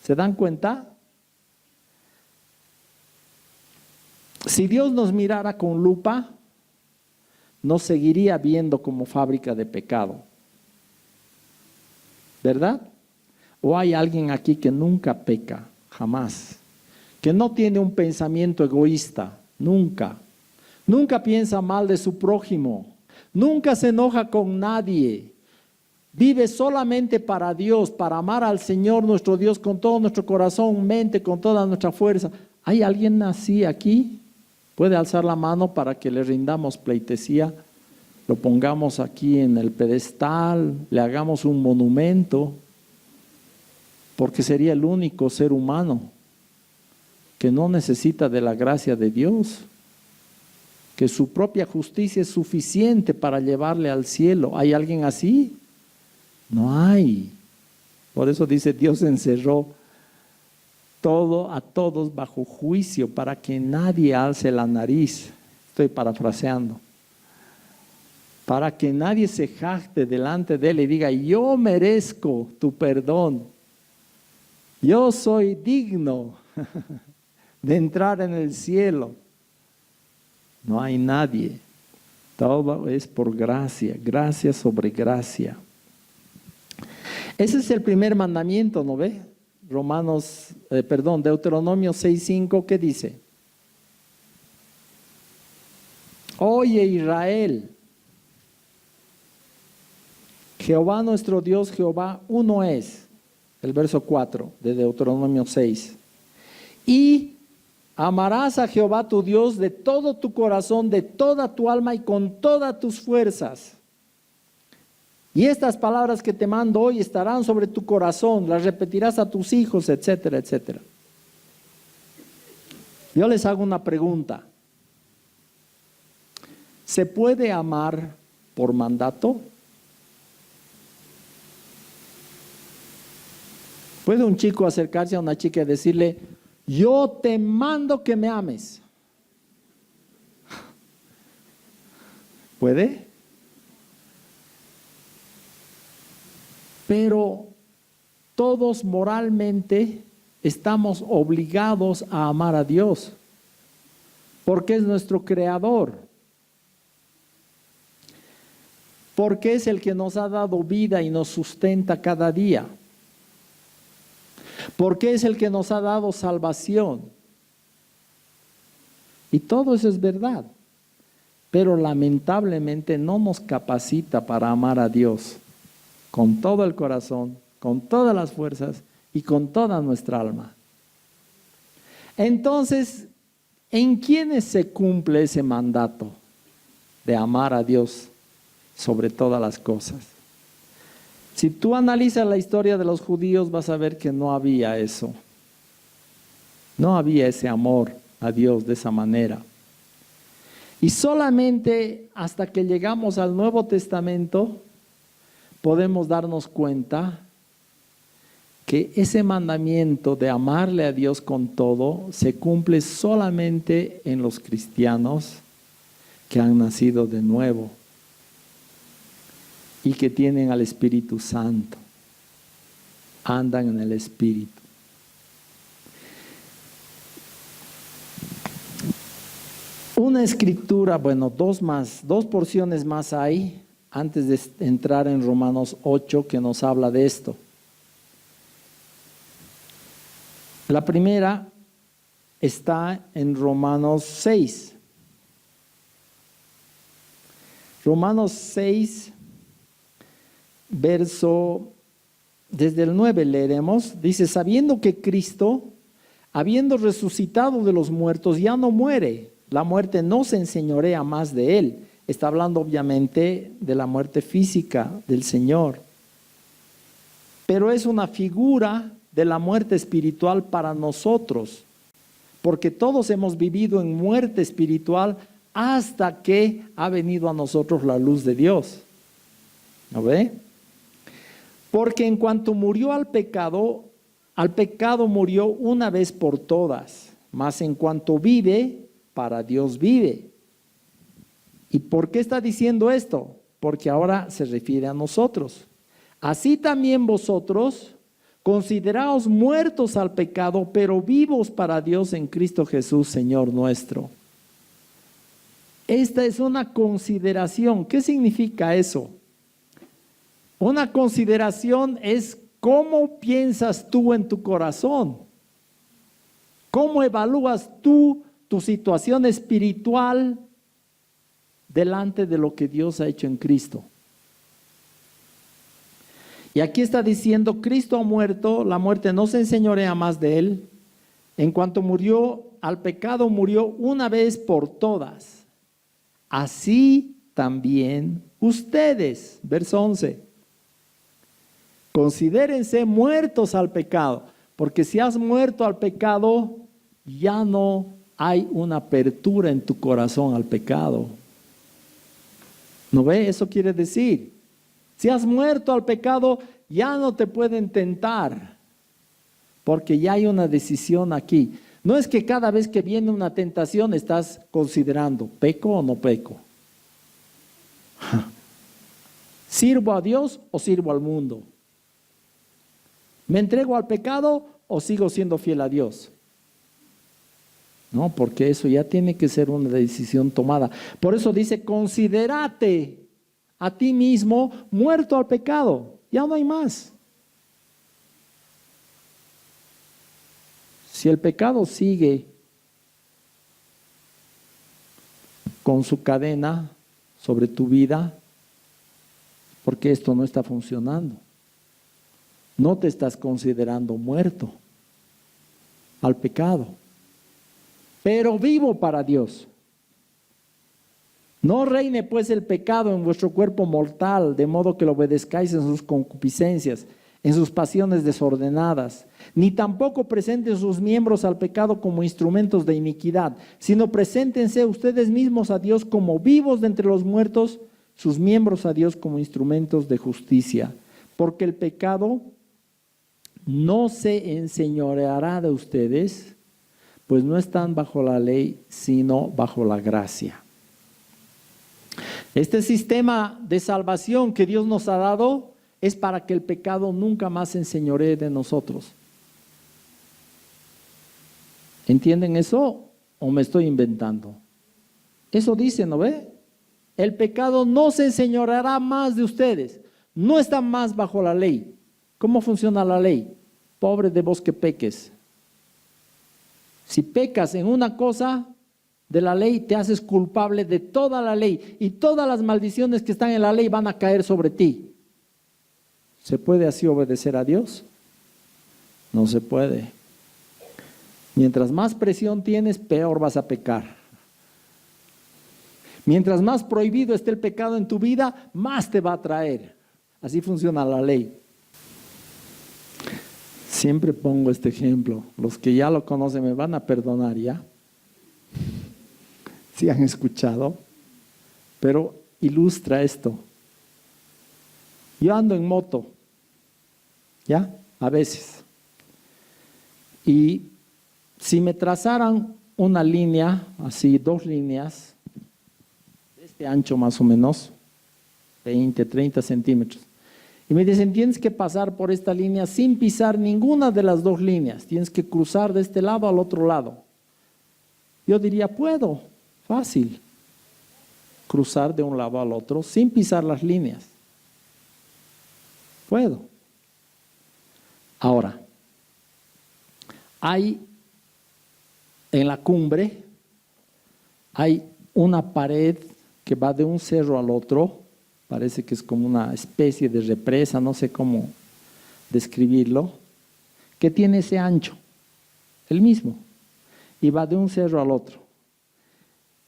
C: ¿Se dan cuenta? Si Dios nos mirara con lupa, nos seguiría viendo como fábrica de pecado. ¿Verdad? ¿O hay alguien aquí que nunca peca? Jamás. Que no tiene un pensamiento egoísta. Nunca. Nunca piensa mal de su prójimo. Nunca se enoja con nadie. Vive solamente para Dios, para amar al Señor nuestro Dios con todo nuestro corazón, mente, con toda nuestra fuerza. ¿Hay alguien así aquí? ¿Puede alzar la mano para que le rindamos pleitesía? Lo pongamos aquí en el pedestal, le hagamos un monumento, porque sería el único ser humano que no necesita de la gracia de Dios, que su propia justicia es suficiente para llevarle al cielo. ¿Hay alguien así? No hay. Por eso dice, Dios encerró a todos bajo juicio para que nadie alce la nariz. Estoy parafraseando. Para que nadie se jacte delante de Él y diga, yo merezco tu perdón. Yo soy digno de entrar en el cielo. No hay nadie. Todo es por gracia, gracia sobre gracia. Ese es el primer mandamiento, ¿no ve? Deuteronomio 6:5, ¿qué dice? Oye Israel, Jehová nuestro Dios, Jehová uno es. El verso 4 de Deuteronomio 6. Y amarás a Jehová tu Dios de todo tu corazón, de toda tu alma y con todas tus fuerzas. Y estas palabras que te mando hoy estarán sobre tu corazón, las repetirás a tus hijos, etcétera, etcétera. Yo les hago una pregunta. ¿Se puede amar por mandato? ¿Puede un chico acercarse a una chica y decirle, yo te mando que me ames? ¿Puede? Pero todos moralmente estamos obligados a amar a Dios, porque es nuestro creador, porque es el que nos ha dado vida y nos sustenta cada día, porque es el que nos ha dado salvación. Y todo eso es verdad, pero lamentablemente no nos capacita para amar a Dios con todo el corazón, con todas las fuerzas y con toda nuestra alma. Entonces, ¿en quiénes se cumple ese mandato de amar a Dios sobre todas las cosas? Si tú analizas la historia de los judíos, vas a ver que no había eso. No había ese amor a Dios de esa manera. Y solamente hasta que llegamos al Nuevo Testamento, podemos darnos cuenta que ese mandamiento de amarle a Dios con todo se cumple solamente en los cristianos que han nacido de nuevo y que tienen al Espíritu Santo. andan en el Espíritu. Una escritura, bueno, dos porciones más hay antes de entrar en Romanos 8 que nos habla de esto. La primera está en Romanos 6. Romanos 6, verso, desde el 9 leeremos, dice, sabiendo que Cristo, habiendo resucitado de los muertos, ya no muere, la muerte no se enseñorea más de él. Está hablando obviamente de la muerte física del Señor, pero es una figura de la muerte espiritual para nosotros, porque todos hemos vivido en muerte espiritual hasta que ha venido a nosotros la luz de Dios. ¿No ve? Porque en cuanto murió al pecado murió una vez por todas, mas en cuanto vive, para Dios vive. ¿Y por qué está diciendo esto? Porque ahora se refiere a nosotros. Así también vosotros, consideraos muertos al pecado, pero vivos para Dios en Cristo Jesús, Señor nuestro. Esta es una consideración. ¿Qué significa eso? Una consideración es cómo piensas tú en tu corazón. ¿Cómo evalúas tú tu situación espiritual delante de lo que Dios ha hecho en Cristo? Y aquí está diciendo, Cristo ha muerto, la muerte no se enseñorea más de él. En cuanto murió al pecado, murió una vez por todas. Así también ustedes, verso 11, considérense muertos al pecado, porque si has muerto al pecado, ya no hay una apertura en tu corazón al pecado. ¿No ve? Eso quiere decir, si has muerto al pecado, ya no te pueden tentar, porque ya hay una decisión aquí. No es que cada vez que viene una tentación estás considerando, ¿peco o no peco? ¿Sirvo a Dios o sirvo al mundo? ¿Me entrego al pecado o sigo siendo fiel a Dios? No, porque eso ya tiene que ser una decisión tomada. Por eso dice, considérate a ti mismo muerto al pecado. Ya no hay más. Si el pecado sigue con su cadena sobre tu vida, porque esto no está funcionando. No te estás considerando muerto al pecado, pero vivo para Dios. No reine pues el pecado en vuestro cuerpo mortal, de modo que lo obedezcáis en sus concupiscencias, en sus pasiones desordenadas, ni tampoco presenten sus miembros al pecado como instrumentos de iniquidad, sino preséntense ustedes mismos a Dios como vivos de entre los muertos, sus miembros a Dios como instrumentos de justicia, porque el pecado no se enseñoreará de ustedes, pues no están bajo la ley, sino bajo la gracia. Este sistema de salvación que Dios nos ha dado es para que el pecado nunca más se enseñoree de nosotros. ¿Entienden eso o me estoy inventando? Eso dice, ¿no ve? El pecado no se enseñoreará más de ustedes, no están más bajo la ley. ¿Cómo funciona la ley? Pobre de vos que peques. Si pecas en una cosa de la ley, te haces culpable de toda la ley y todas las maldiciones que están en la ley van a caer sobre ti. ¿Se puede así obedecer a Dios? No se puede. Mientras más presión tienes, peor vas a pecar. Mientras más prohibido esté el pecado en tu vida, más te va a traer. Así funciona la ley. Siempre pongo este ejemplo. Los que ya lo conocen me van a perdonar ya. Si han escuchado. Pero ilustra esto. Yo ando en moto. ¿Ya? A veces. Y si me trazaran una línea, así 2 líneas, de este ancho más o menos, 20, 30 centímetros, Y me dicen, tienes que pasar por esta línea sin pisar ninguna de las dos líneas. Tienes que cruzar de este lado al otro lado. Yo diría, puedo, fácil, cruzar de un lado al otro sin pisar las líneas. Puedo. Ahora, hay en la cumbre, hay una pared que va de un cerro al otro, parece que es como una especie de represa, no sé cómo describirlo, que tiene ese ancho, el mismo, y va de un cerro al otro.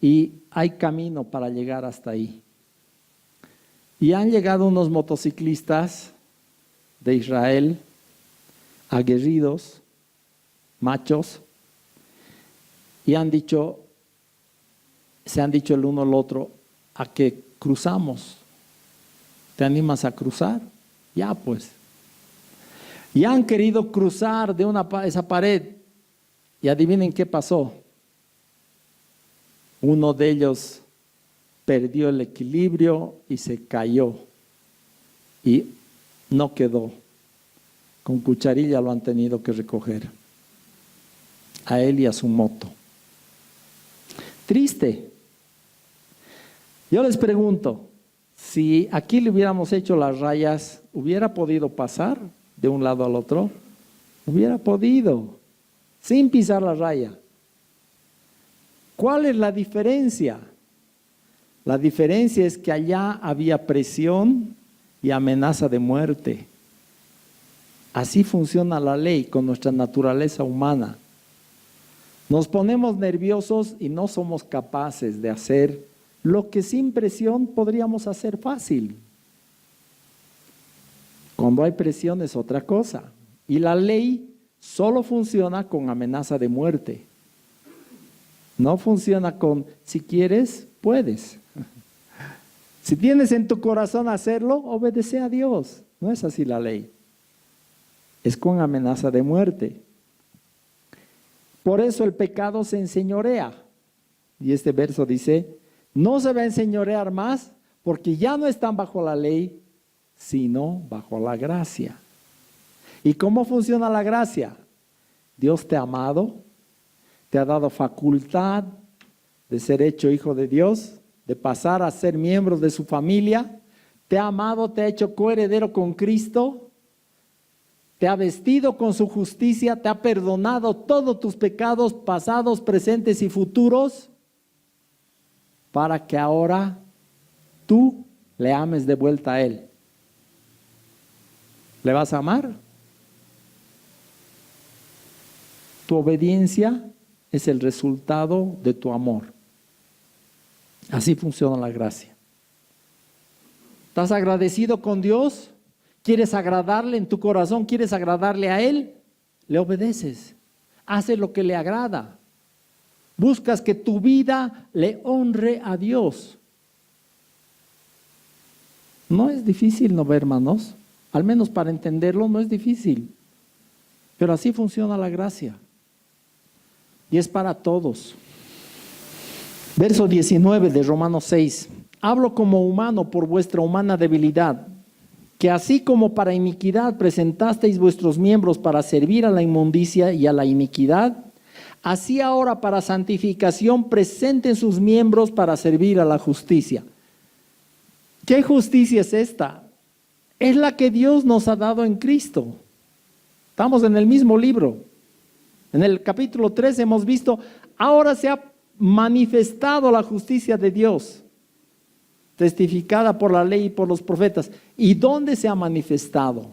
C: Y hay camino para llegar hasta ahí. Y han llegado unos motociclistas de Israel, aguerridos, machos, y se han dicho el uno al otro, a que cruzamos. ¿Te animas a cruzar? Ya pues. Y han querido cruzar de esa pared. Y adivinen qué pasó. Uno de ellos perdió el equilibrio y se cayó. Y no quedó. Con cucharilla lo han tenido que recoger. A él y a su moto. Triste. Yo les pregunto, si aquí le hubiéramos hecho las rayas, ¿hubiera podido pasar de un lado al otro? Hubiera podido, sin pisar la raya. ¿Cuál es la diferencia? La diferencia es que allá había presión y amenaza de muerte. Así funciona la ley con nuestra naturaleza humana. Nos ponemos nerviosos y no somos capaces de hacer lo que sin presión podríamos hacer fácil. Cuando hay presión es otra cosa. Y la ley solo funciona con amenaza de muerte. No funciona con, si quieres, puedes. Si tienes en tu corazón hacerlo, obedece a Dios. No es así la ley. Es con amenaza de muerte. Por eso el pecado se enseñorea. Y este verso dice, no se va a enseñorear más porque ya no están bajo la ley, sino bajo la gracia. ¿Y cómo funciona la gracia? Dios te ha amado, te ha dado facultad de ser hecho hijo de Dios, de pasar a ser miembro de su familia, te ha amado, te ha hecho coheredero con Cristo, te ha vestido con su justicia, te ha perdonado todos tus pecados pasados, presentes y futuros, para que ahora tú le ames de vuelta a Él. ¿Le vas a amar? Tu obediencia es el resultado de tu amor. Así funciona la gracia. ¿Estás agradecido con Dios? ¿Quieres agradarle en tu corazón? ¿Quieres agradarle a Él? Le obedeces. Haces lo que le agrada. Buscas que tu vida le honre a Dios. No es difícil, ¿no, hermanos? Al menos para entenderlo no es difícil. Pero así funciona la gracia. Y es para todos. Verso 19 de Romanos 6. Hablo como humano por vuestra humana debilidad, que así como para iniquidad presentasteis vuestros miembros para servir a la inmundicia y a la iniquidad, así ahora para santificación presenten sus miembros para servir a la justicia. ¿Qué justicia es esta? Es la que Dios nos ha dado en Cristo. Estamos en el mismo libro. En el capítulo 3 hemos visto, ahora se ha manifestado la justicia de Dios, testificada por la ley y por los profetas. ¿Y dónde se ha manifestado?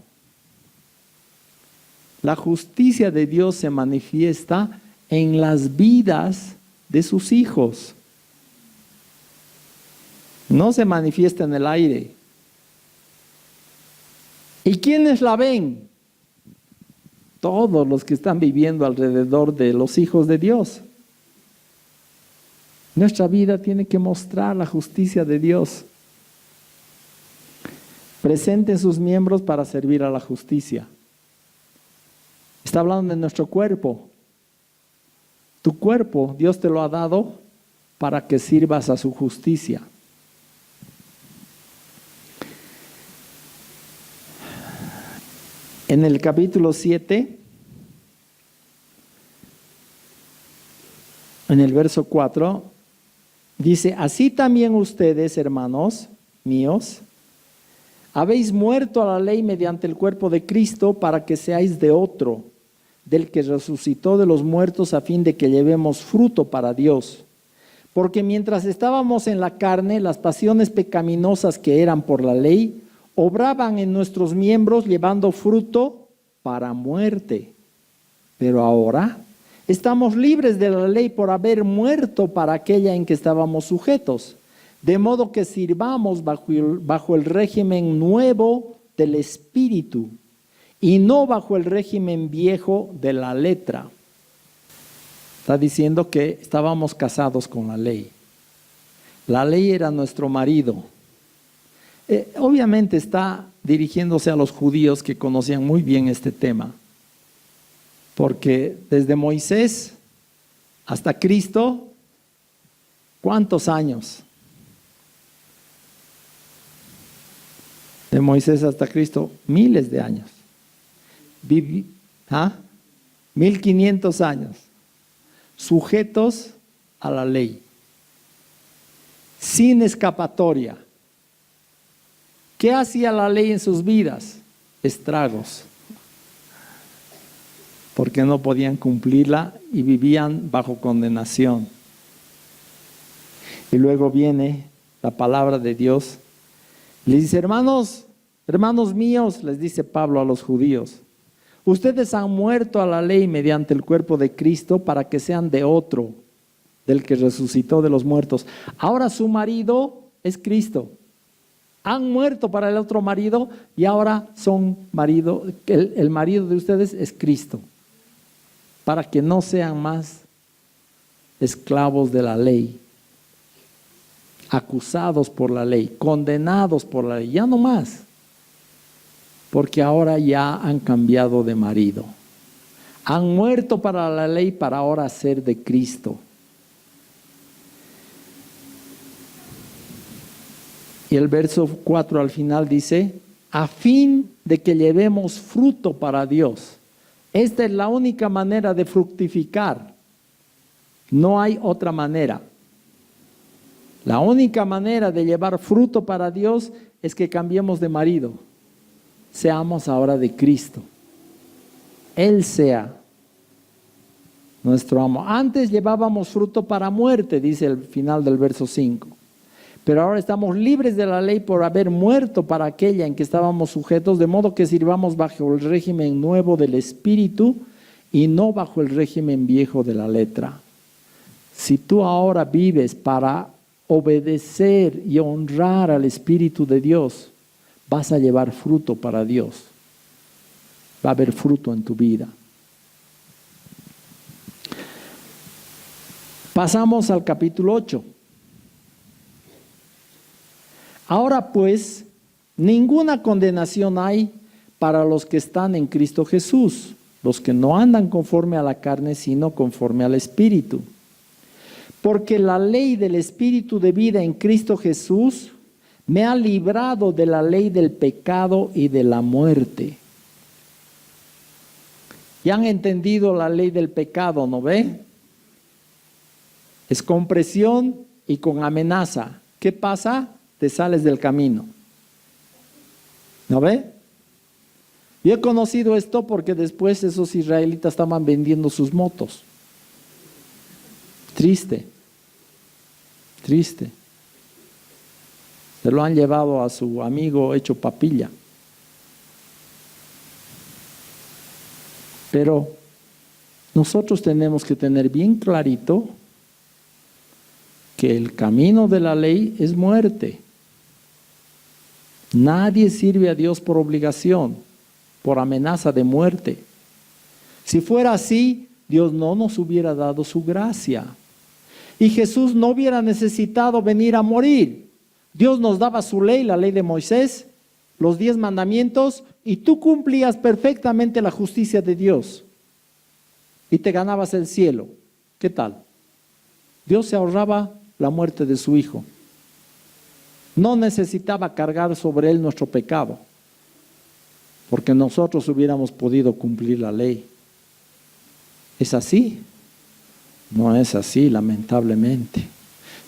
C: La justicia de Dios se manifiesta en las vidas de sus hijos. No se manifiesta en el aire. ¿Y quiénes la ven? Todos los que están viviendo alrededor de los hijos de Dios. Nuestra vida tiene que mostrar la justicia de Dios. Presenten sus miembros para servir a la justicia. Está hablando de nuestro cuerpo. Tu cuerpo, Dios te lo ha dado para que sirvas a su justicia. en el capítulo 7, en el verso 4, dice: así también ustedes, hermanos míos, habéis muerto a la ley mediante el cuerpo de Cristo para que seáis de otro, del que resucitó de los muertos, a fin de que llevemos fruto para Dios. Porque mientras estábamos en la carne, las pasiones pecaminosas que eran por la ley obraban en nuestros miembros, llevando fruto para muerte. Pero ahora estamos libres de la ley por haber muerto para aquella en que estábamos sujetos, de modo que sirvamos bajo el régimen nuevo del Espíritu y no bajo el régimen viejo de la letra. Está diciendo que estábamos casados con la ley. La ley era nuestro marido. Obviamente está dirigiéndose a los judíos que conocían muy bien este tema, porque desde Moisés hasta Cristo, ¿cuántos años? De Moisés hasta Cristo, miles de años. 1500 años, sujetos a la ley, sin escapatoria. ¿Qué hacía la ley en sus vidas? Estragos, porque no podían cumplirla y vivían bajo condenación. Y luego viene la palabra de Dios. Les dice: hermanos míos, les dice Pablo a los judíos, ustedes han muerto a la ley mediante el cuerpo de Cristo para que sean de otro, del que resucitó de los muertos. Ahora su marido es Cristo. Han muerto para el otro marido y ahora son marido, el marido de ustedes es Cristo, para que no sean más esclavos de la ley, acusados por la ley, condenados por la ley, ya no más, porque ahora ya han cambiado de marido. Han muerto para la ley para ahora ser de Cristo. Y el verso 4 al final dice: a fin de que llevemos fruto para Dios. Esta es la única manera de fructificar. No hay otra manera. La única manera de llevar fruto para Dios es que cambiemos de marido. Seamos ahora de Cristo. Él sea nuestro amo. Antes llevábamos fruto para muerte, dice el final del verso 5. Pero ahora estamos libres de la ley por haber muerto para aquella en que estábamos sujetos, de modo que sirvamos bajo el régimen nuevo del Espíritu y no bajo el régimen viejo de la letra. Si tú ahora vives para obedecer y honrar al Espíritu de Dios, vas a llevar fruto para Dios. Va a haber fruto en tu vida. Pasamos al capítulo 8. Ahora pues, ninguna condenación hay para los que están en Cristo Jesús, los que no andan conforme a la carne, sino conforme al Espíritu. Porque la ley del Espíritu de vida en Cristo Jesús me ha librado de la ley del pecado y de la muerte. Ya han entendido la ley del pecado, ¿no ve? Es con presión y con amenaza. ¿Qué pasa? Te sales del camino. ¿No ve? Yo he conocido esto porque después esos israelitas estaban vendiendo sus motos. Triste. Se lo han llevado a su amigo hecho papilla. Pero nosotros tenemos que tener bien clarito que el camino de la ley es muerte. Nadie sirve a Dios por obligación, por amenaza de muerte. Si fuera así, Dios no nos hubiera dado su gracia. Y Jesús no hubiera necesitado venir a morir. Dios nos daba su ley, la ley de Moisés, los 10 mandamientos, y tú cumplías perfectamente la justicia de Dios. Y te ganabas el cielo. ¿Qué tal? Dios se ahorraba la muerte de su Hijo. No necesitaba cargar sobre Él nuestro pecado. porque nosotros hubiéramos podido cumplir la ley. ¿Es así? No es así, lamentablemente.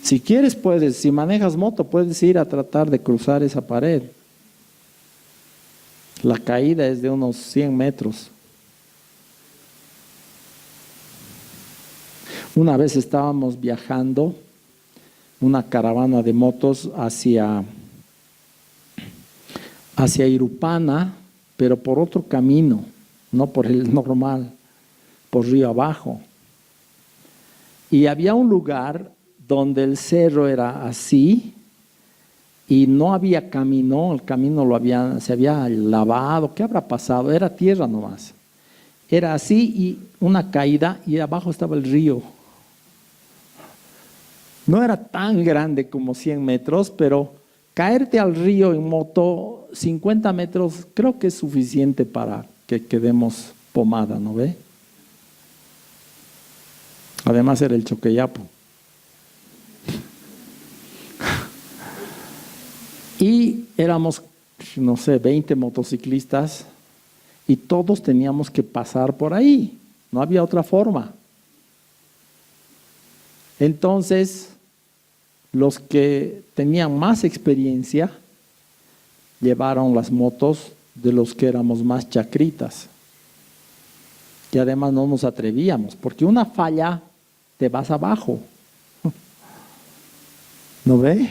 C: Si quieres puedes, si manejas moto, puedes ir a tratar de cruzar esa pared. La caída es de unos 100 metros. Una vez estábamos viajando, una caravana de motos hacia Irupana, pero por otro camino, no por el normal, por río abajo. Y había un lugar donde el cerro era así y no había camino, el camino se había lavado, ¿qué habrá pasado? Era tierra nomás. Era así y una caída y abajo estaba el río. No era tan grande como 100 metros, pero caerte al río en moto 50 metros creo que es suficiente para que quedemos pomada, ¿no ve? Además era el Choqueyapo. Y éramos, no sé, 20 motociclistas y todos teníamos que pasar por ahí. No había otra forma. Entonces, los que tenían más experiencia llevaron las motos de los que éramos más chacritas. Y además no nos atrevíamos, porque una falla te vas abajo. ¿No ve?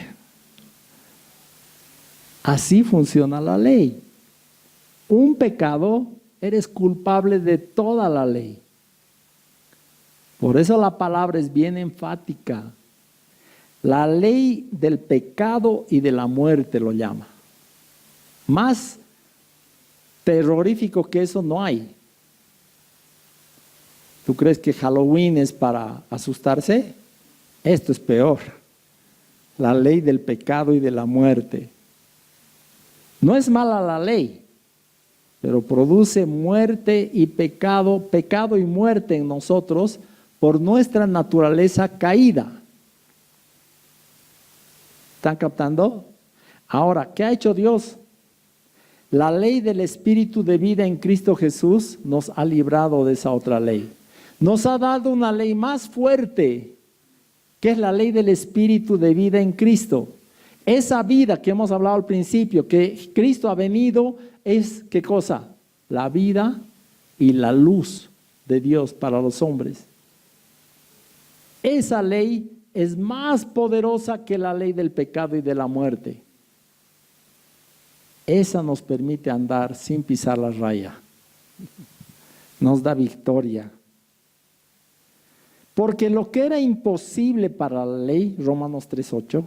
C: Así funciona la ley. Un pecado, eres culpable de toda la ley. Por eso la palabra es bien enfática. La ley del pecado y de la muerte lo llama. Más terrorífico que eso no hay. ¿Tú crees que Halloween es para asustarse? Esto es peor. La ley del pecado y de la muerte. No es mala la ley, pero produce muerte y pecado, pecado y muerte en nosotros por nuestra naturaleza caída. ¿Están captando? Ahora, ¿qué ha hecho Dios? La ley del Espíritu de vida en Cristo Jesús nos ha librado de esa otra ley. Nos ha dado una ley más fuerte, que es la ley del Espíritu de vida en Cristo. Esa vida que hemos hablado al principio, que Cristo ha venido, es ¿qué cosa? La vida y la luz de Dios para los hombres. Esa ley es más poderosa que la ley del pecado y de la muerte. Esa nos permite andar sin pisar la raya. Nos da victoria. Porque lo que era imposible para la ley, Romanos 3:8,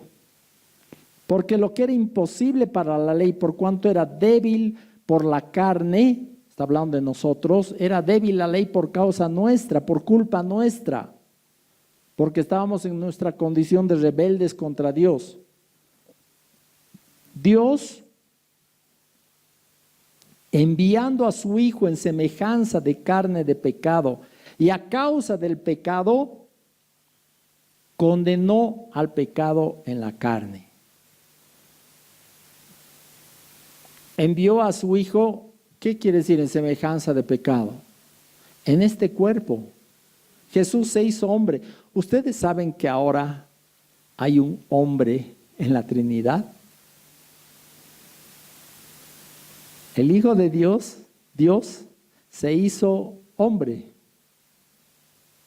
C: porque lo que era imposible para la ley, por cuanto era débil por la carne, está hablando de nosotros, era débil la ley por causa nuestra, por culpa nuestra, porque estábamos en nuestra condición de rebeldes contra Dios. Dios, enviando a su Hijo en semejanza de carne de pecado, y a causa del pecado, condenó al pecado en la carne. Envió a su Hijo, ¿qué quiere decir en semejanza de pecado? En este cuerpo. Jesús se hizo hombre. ¿Ustedes saben que ahora hay un hombre en la Trinidad? El Hijo de Dios, Dios, se hizo hombre.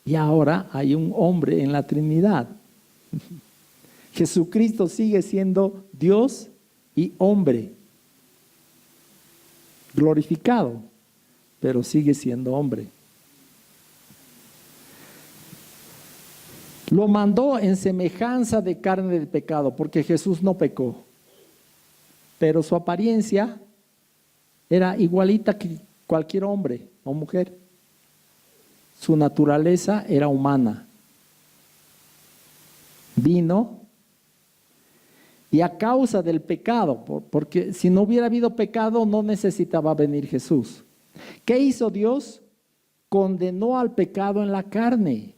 C: Y ahora hay un hombre en la Trinidad. Jesucristo sigue siendo Dios y hombre. Glorificado, pero sigue siendo hombre. Lo mandó en semejanza de carne de pecado, porque Jesús no pecó. Pero su apariencia era igualita que cualquier hombre o mujer. Su naturaleza era humana. Vino y a causa del pecado, porque si no hubiera habido pecado no necesitaba venir Jesús. ¿Qué hizo Dios? Condenó al pecado en la carne.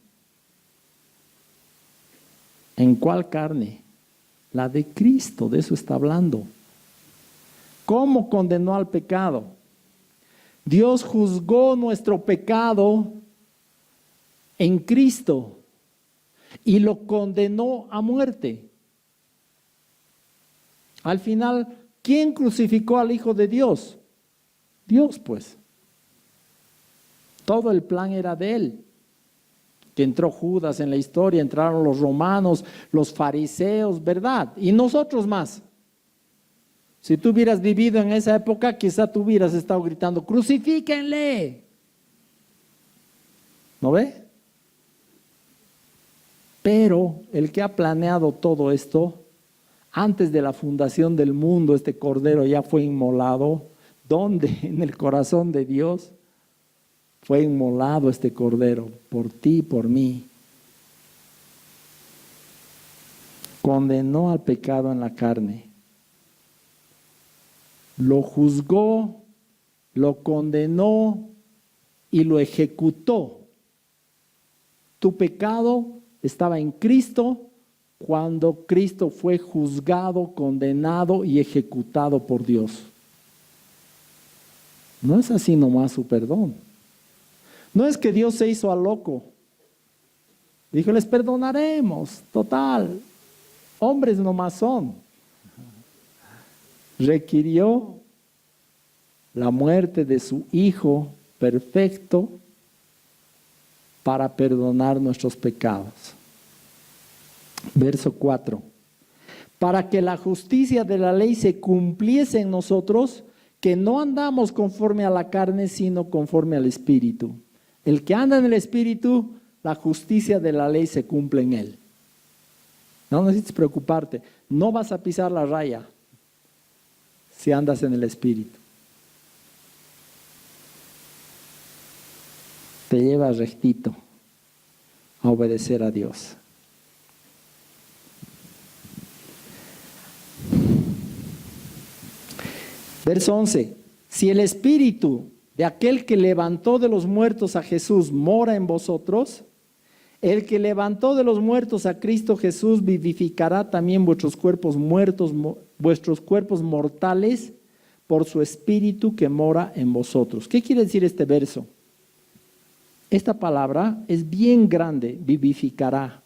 C: ¿En cuál carne? La de Cristo, de eso está hablando. ¿Cómo condenó al pecado? Dios juzgó nuestro pecado en Cristo y lo condenó a muerte. Al final, ¿quién crucificó al Hijo de Dios? Dios, pues. Todo el plan era de Él. Que entró Judas en la historia, entraron los romanos, los fariseos, ¿verdad? Y nosotros más. Si tú hubieras vivido en esa época, quizá tú hubieras estado gritando, ¡crucifíquenle! ¿No ve? Pero el que ha planeado todo esto, antes de la fundación del mundo, este cordero ya fue inmolado. ¿Dónde? En el corazón de Dios fue inmolado este cordero, por ti y por mí. Condenó al pecado en la carne. Lo juzgó, lo condenó y lo ejecutó. Tu pecado estaba en Cristo cuando Cristo fue juzgado, condenado y ejecutado por Dios. No es así nomás su perdón. No es que Dios se hizo a loco. Dijo, les perdonaremos, total. Hombres nomás son. Requirió la muerte de su Hijo perfecto para perdonar nuestros pecados. Verso 4. Para que la justicia de la ley se cumpliese en nosotros, que no andamos conforme a la carne, sino conforme al Espíritu. El que anda en el Espíritu, la justicia de la ley se cumple en él. No necesites preocuparte, no vas a pisar la raya si andas en el Espíritu. Te llevas rectito a obedecer a Dios. Verso 11. Si el Espíritu de aquel que levantó de los muertos a Jesús mora en vosotros, el que levantó de los muertos a Cristo Jesús vivificará también vuestros cuerpos muertos, vuestros cuerpos mortales, por su Espíritu que mora en vosotros. ¿Qué quiere decir este verso? Esta palabra es bien grande, vivificará.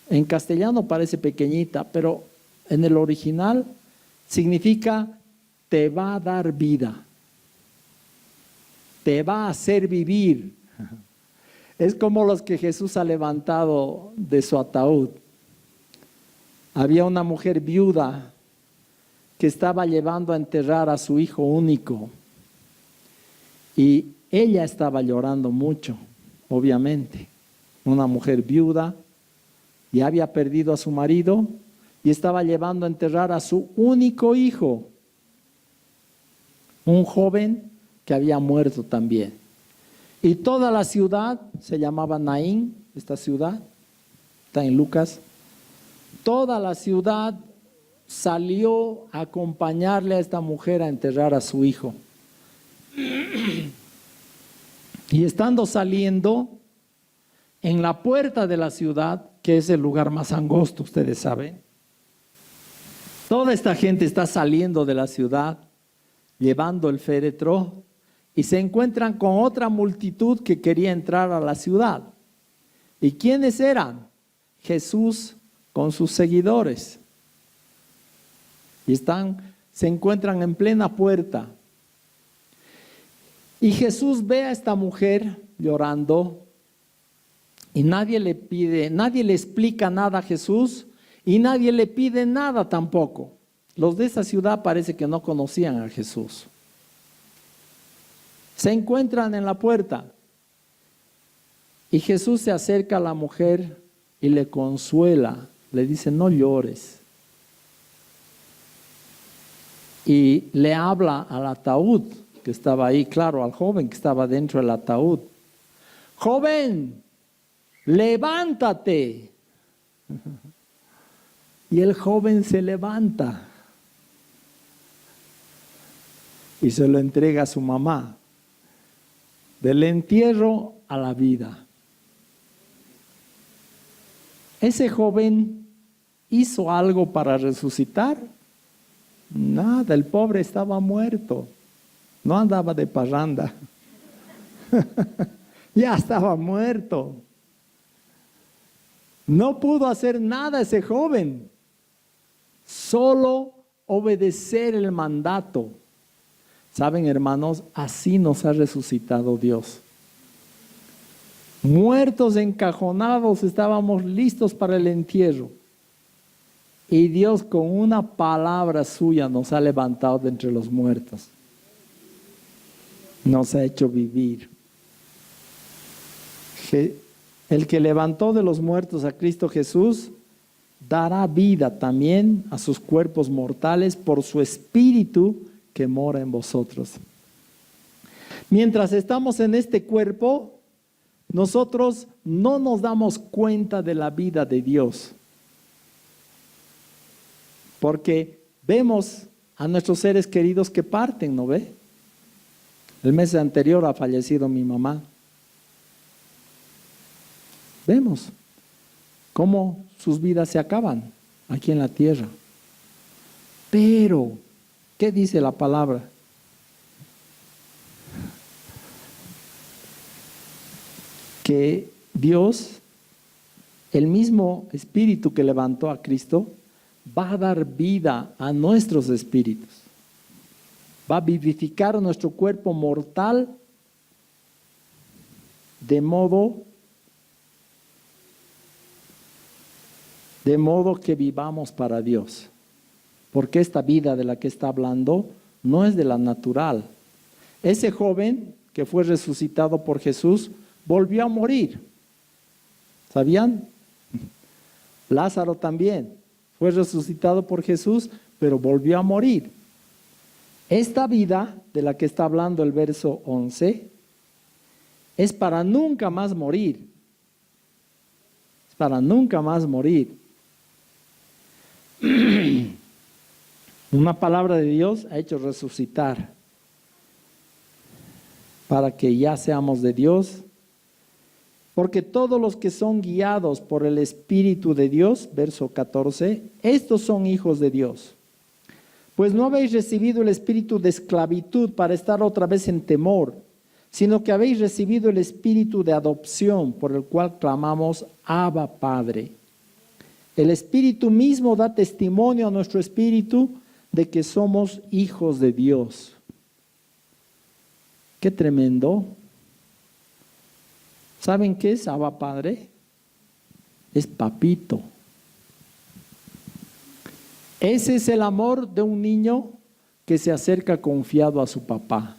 C: En castellano parece pequeñita, pero en el original significa te va a dar vida, te va a hacer vivir. Es como los que Jesús ha levantado de su ataúd. Había una mujer viuda que estaba llevando a enterrar a su hijo único y ella estaba llorando mucho, obviamente. Una mujer viuda, ya había perdido a su marido y estaba llevando a enterrar a su único hijo, un joven que había muerto también. Y toda la ciudad, se llamaba Naín, esta ciudad, está en Lucas, toda la ciudad salió a acompañarle a esta mujer a enterrar a su hijo. Y estando saliendo, en la puerta de la ciudad, que es el lugar más angosto, ustedes saben, toda esta gente está saliendo de la ciudad, llevando el féretro, y se encuentran con otra multitud que quería entrar a la ciudad. ¿Y quiénes eran? Jesús con sus seguidores. Y se encuentran en plena puerta. Y Jesús ve a esta mujer llorando y nadie le explica nada a Jesús y nadie le pide nada tampoco. Los de esa ciudad parece que no conocían a Jesús. Se encuentran en la puerta y Jesús se acerca a la mujer y le consuela, le dice no llores. Y le habla al ataúd que estaba ahí, claro, al joven que estaba dentro del ataúd. Joven, levántate. Y el joven se levanta y se lo entrega a su mamá. Del entierro a la vida. ¿Ese joven hizo algo para resucitar? Nada, el pobre estaba muerto. no andaba de parranda. Ya estaba muerto. No pudo hacer nada ese joven, solo obedecer el mandato. Saben, hermanos, así nos ha resucitado Dios. Muertos, encajonados, estábamos listos para el entierro. Y Dios con una palabra suya nos ha levantado de entre los muertos. Nos ha hecho vivir. El que levantó de los muertos a Cristo Jesús dará vida también a sus cuerpos mortales por su Espíritu que mora en vosotros. Mientras estamos en este cuerpo, nosotros no nos damos cuenta de la vida de Dios, porque vemos a nuestros seres queridos que parten, ¿no ve? El mes anterior ha fallecido mi mamá. Vemos cómo sus vidas se acaban aquí en la tierra. Pero, ¿qué dice la palabra? Que Dios, el mismo Espíritu que levantó a Cristo, va a dar vida a nuestros espíritus. Va a vivificar nuestro cuerpo mortal de modo que vivamos para Dios. Porque esta vida de la que está hablando no es de la natural. Ese joven que fue resucitado por Jesús volvió a morir. ¿Sabían? Lázaro también fue resucitado por Jesús, pero volvió a morir. Esta vida de la que está hablando el verso 11 es para nunca más morir. Es para nunca más morir. Una palabra de Dios ha hecho resucitar para que ya seamos de Dios. Porque todos los que son guiados por el Espíritu de Dios, verso 14, estos son hijos de Dios. Pues no habéis recibido el espíritu de esclavitud para estar otra vez en temor, sino que habéis recibido el espíritu de adopción, por el cual clamamos, Abba, Padre. El Espíritu mismo da testimonio a nuestro espíritu de que somos hijos de Dios. ¡Qué tremendo! ¿Saben qué es Abba Padre? Es papito. Ese es el amor de un niño que se acerca confiado a su papá.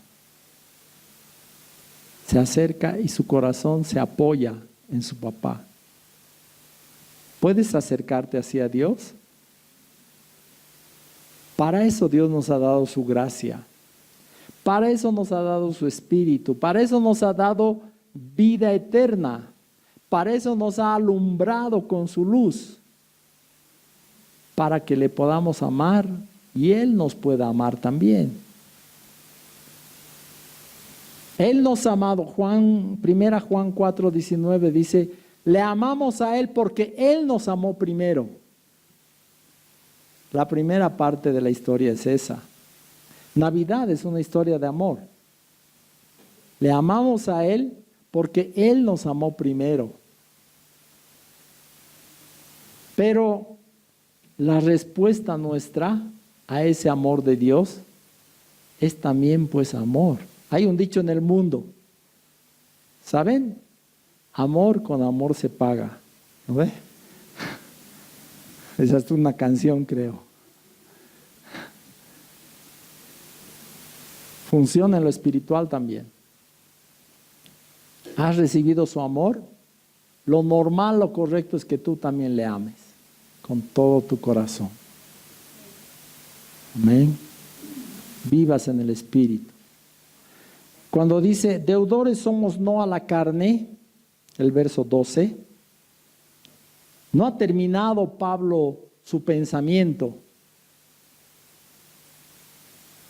C: Se acerca y su corazón se apoya en su papá. ¿Puedes acercarte hacia Dios? Para eso Dios nos ha dado su gracia. Para eso nos ha dado su Espíritu. Para eso nos ha dado vida eterna. Para eso nos ha alumbrado con su luz. Para que le podamos amar y Él nos pueda amar también. Él nos ha amado. 1 Juan 4:19 dice, le amamos a Él porque Él nos amó primero. La primera parte de la historia es esa. Navidad es una historia de amor. Le amamos a Él porque Él nos amó primero. Pero la respuesta nuestra a ese amor de Dios es también pues amor. Hay un dicho en el mundo, ¿saben? Amor con amor se paga. ¿No ve? Esa es una canción, creo. Funciona en lo espiritual también. ¿Has recibido su amor? Lo normal, lo correcto es que tú también le ames con todo tu corazón. Amén. Vivas en el Espíritu. Cuando dice, deudores somos no a la carne, el verso 12, no ha terminado Pablo su pensamiento.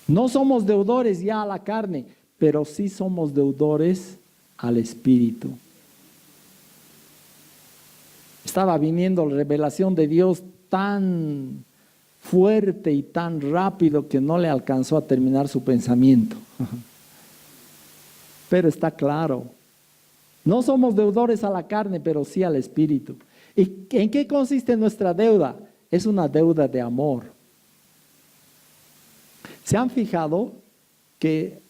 C: No somos deudores ya a la carne, pero sí somos deudores al Espíritu. Estaba viniendo la revelación de Dios tan fuerte y tan rápido que no le alcanzó a terminar su pensamiento. Pero está claro, no somos deudores a la carne, pero sí al Espíritu. ¿Y en qué consiste nuestra deuda? Es una deuda de amor. ¿Se han fijado que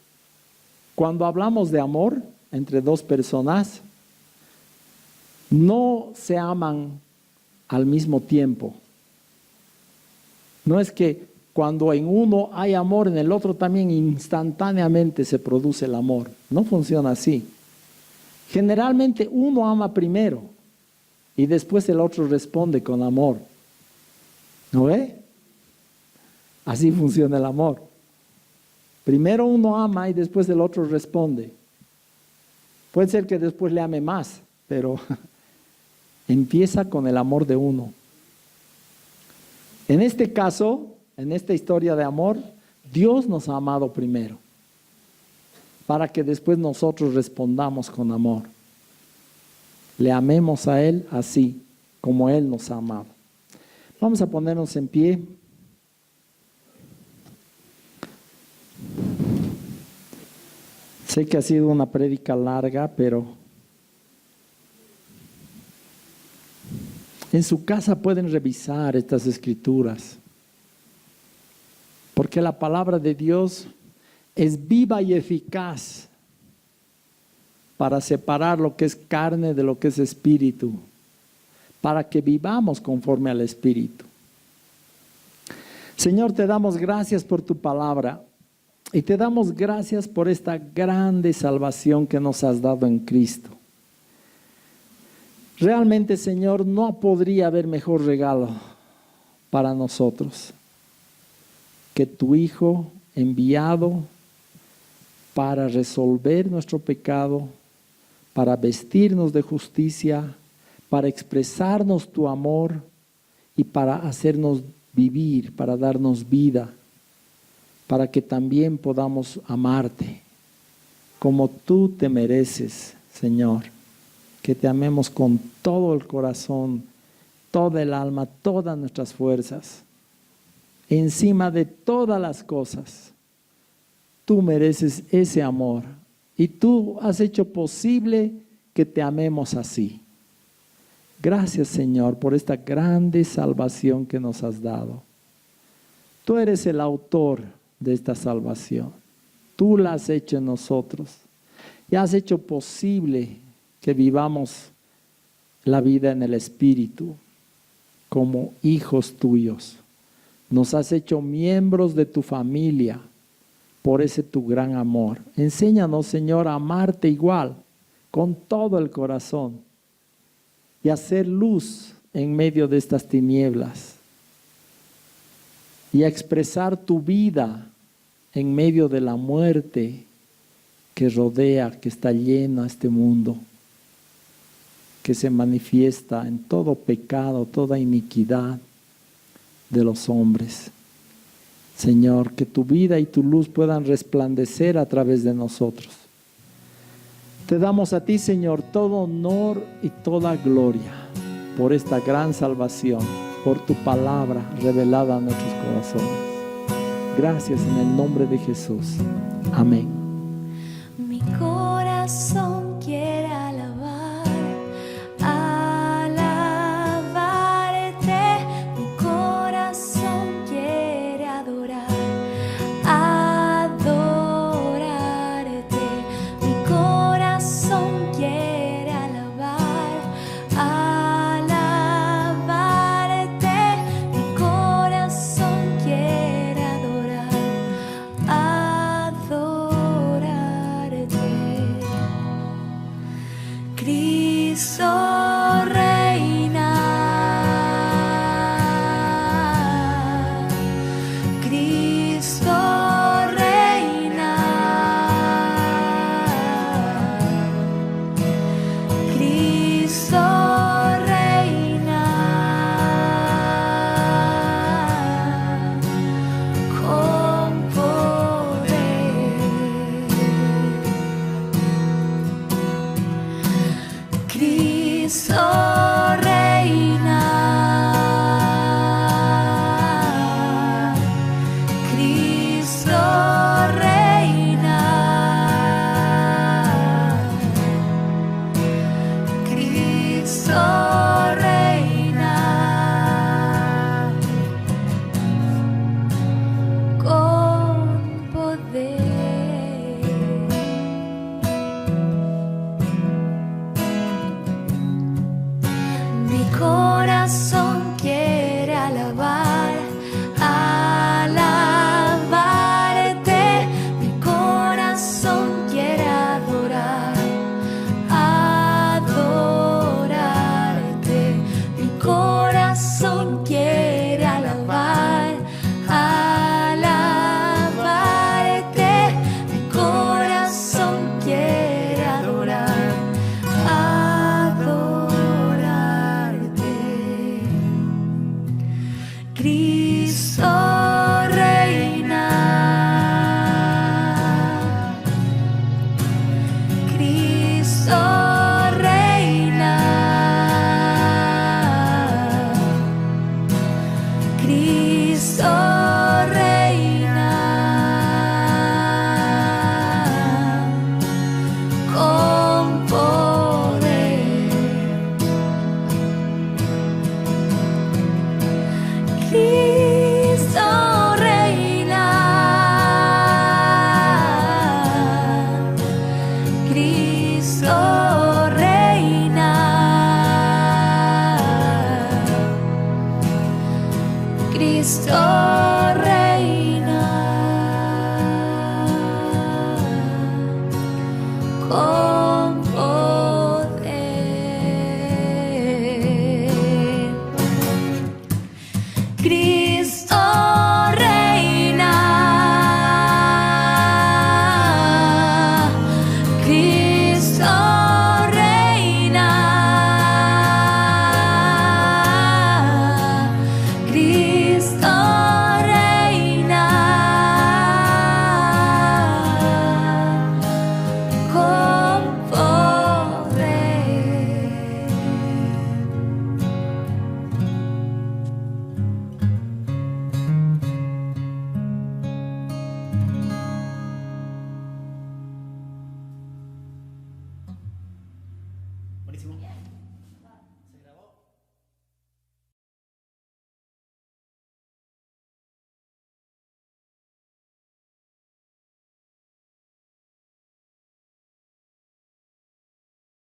C: cuando hablamos de amor entre dos personas, no se aman al mismo tiempo? No es que cuando en uno hay amor, en el otro también instantáneamente se produce el amor. No funciona así. Generalmente uno ama primero y después el otro responde con amor. ¿No ve? Así funciona el amor. Primero uno ama y después el otro responde. Puede ser que después le ame más, pero empieza con el amor de uno. En este caso, en esta historia de amor, Dios nos ha amado primero, para que después nosotros respondamos con amor. Le amemos a Él así, como Él nos ha amado. Vamos a ponernos en pie. Sé que ha sido una prédica larga, pero en su casa pueden revisar estas escrituras, porque la palabra de Dios es viva y eficaz para separar lo que es carne de lo que es espíritu, para que vivamos conforme al Espíritu. Señor, te damos gracias por tu palabra y te damos gracias por esta grande salvación que nos has dado en Cristo. Realmente, Señor, no podría haber mejor regalo para nosotros que tu Hijo enviado para resolver nuestro pecado, para vestirnos de justicia, para expresarnos tu amor y para hacernos vivir, para darnos vida, para que también podamos amarte como tú te mereces, Señor. Que te amemos con todo el corazón, toda el alma, todas nuestras fuerzas. Encima de todas las cosas, tú mereces ese amor y tú has hecho posible que te amemos así. Gracias, Señor, por esta grande salvación que nos has dado. Tú eres el autor de esta salvación. Tú la has hecho en nosotros y has hecho posible que vivamos la vida en el Espíritu como hijos tuyos. Nos has hecho miembros de tu familia por ese tu gran amor. Enséñanos, Señor, a amarte igual, con todo el corazón, y a hacer luz en medio de estas tinieblas, y a expresar tu vida en medio de la muerte que rodea, que está llena este mundo, que se manifiesta en todo pecado, toda iniquidad de los hombres. Señor, que tu vida y tu luz puedan resplandecer a través de nosotros. Te damos a ti, Señor, todo honor y toda gloria por esta gran salvación, por tu palabra revelada a nuestros corazones. Gracias en el nombre de Jesús. Amén.
A: Mi corazón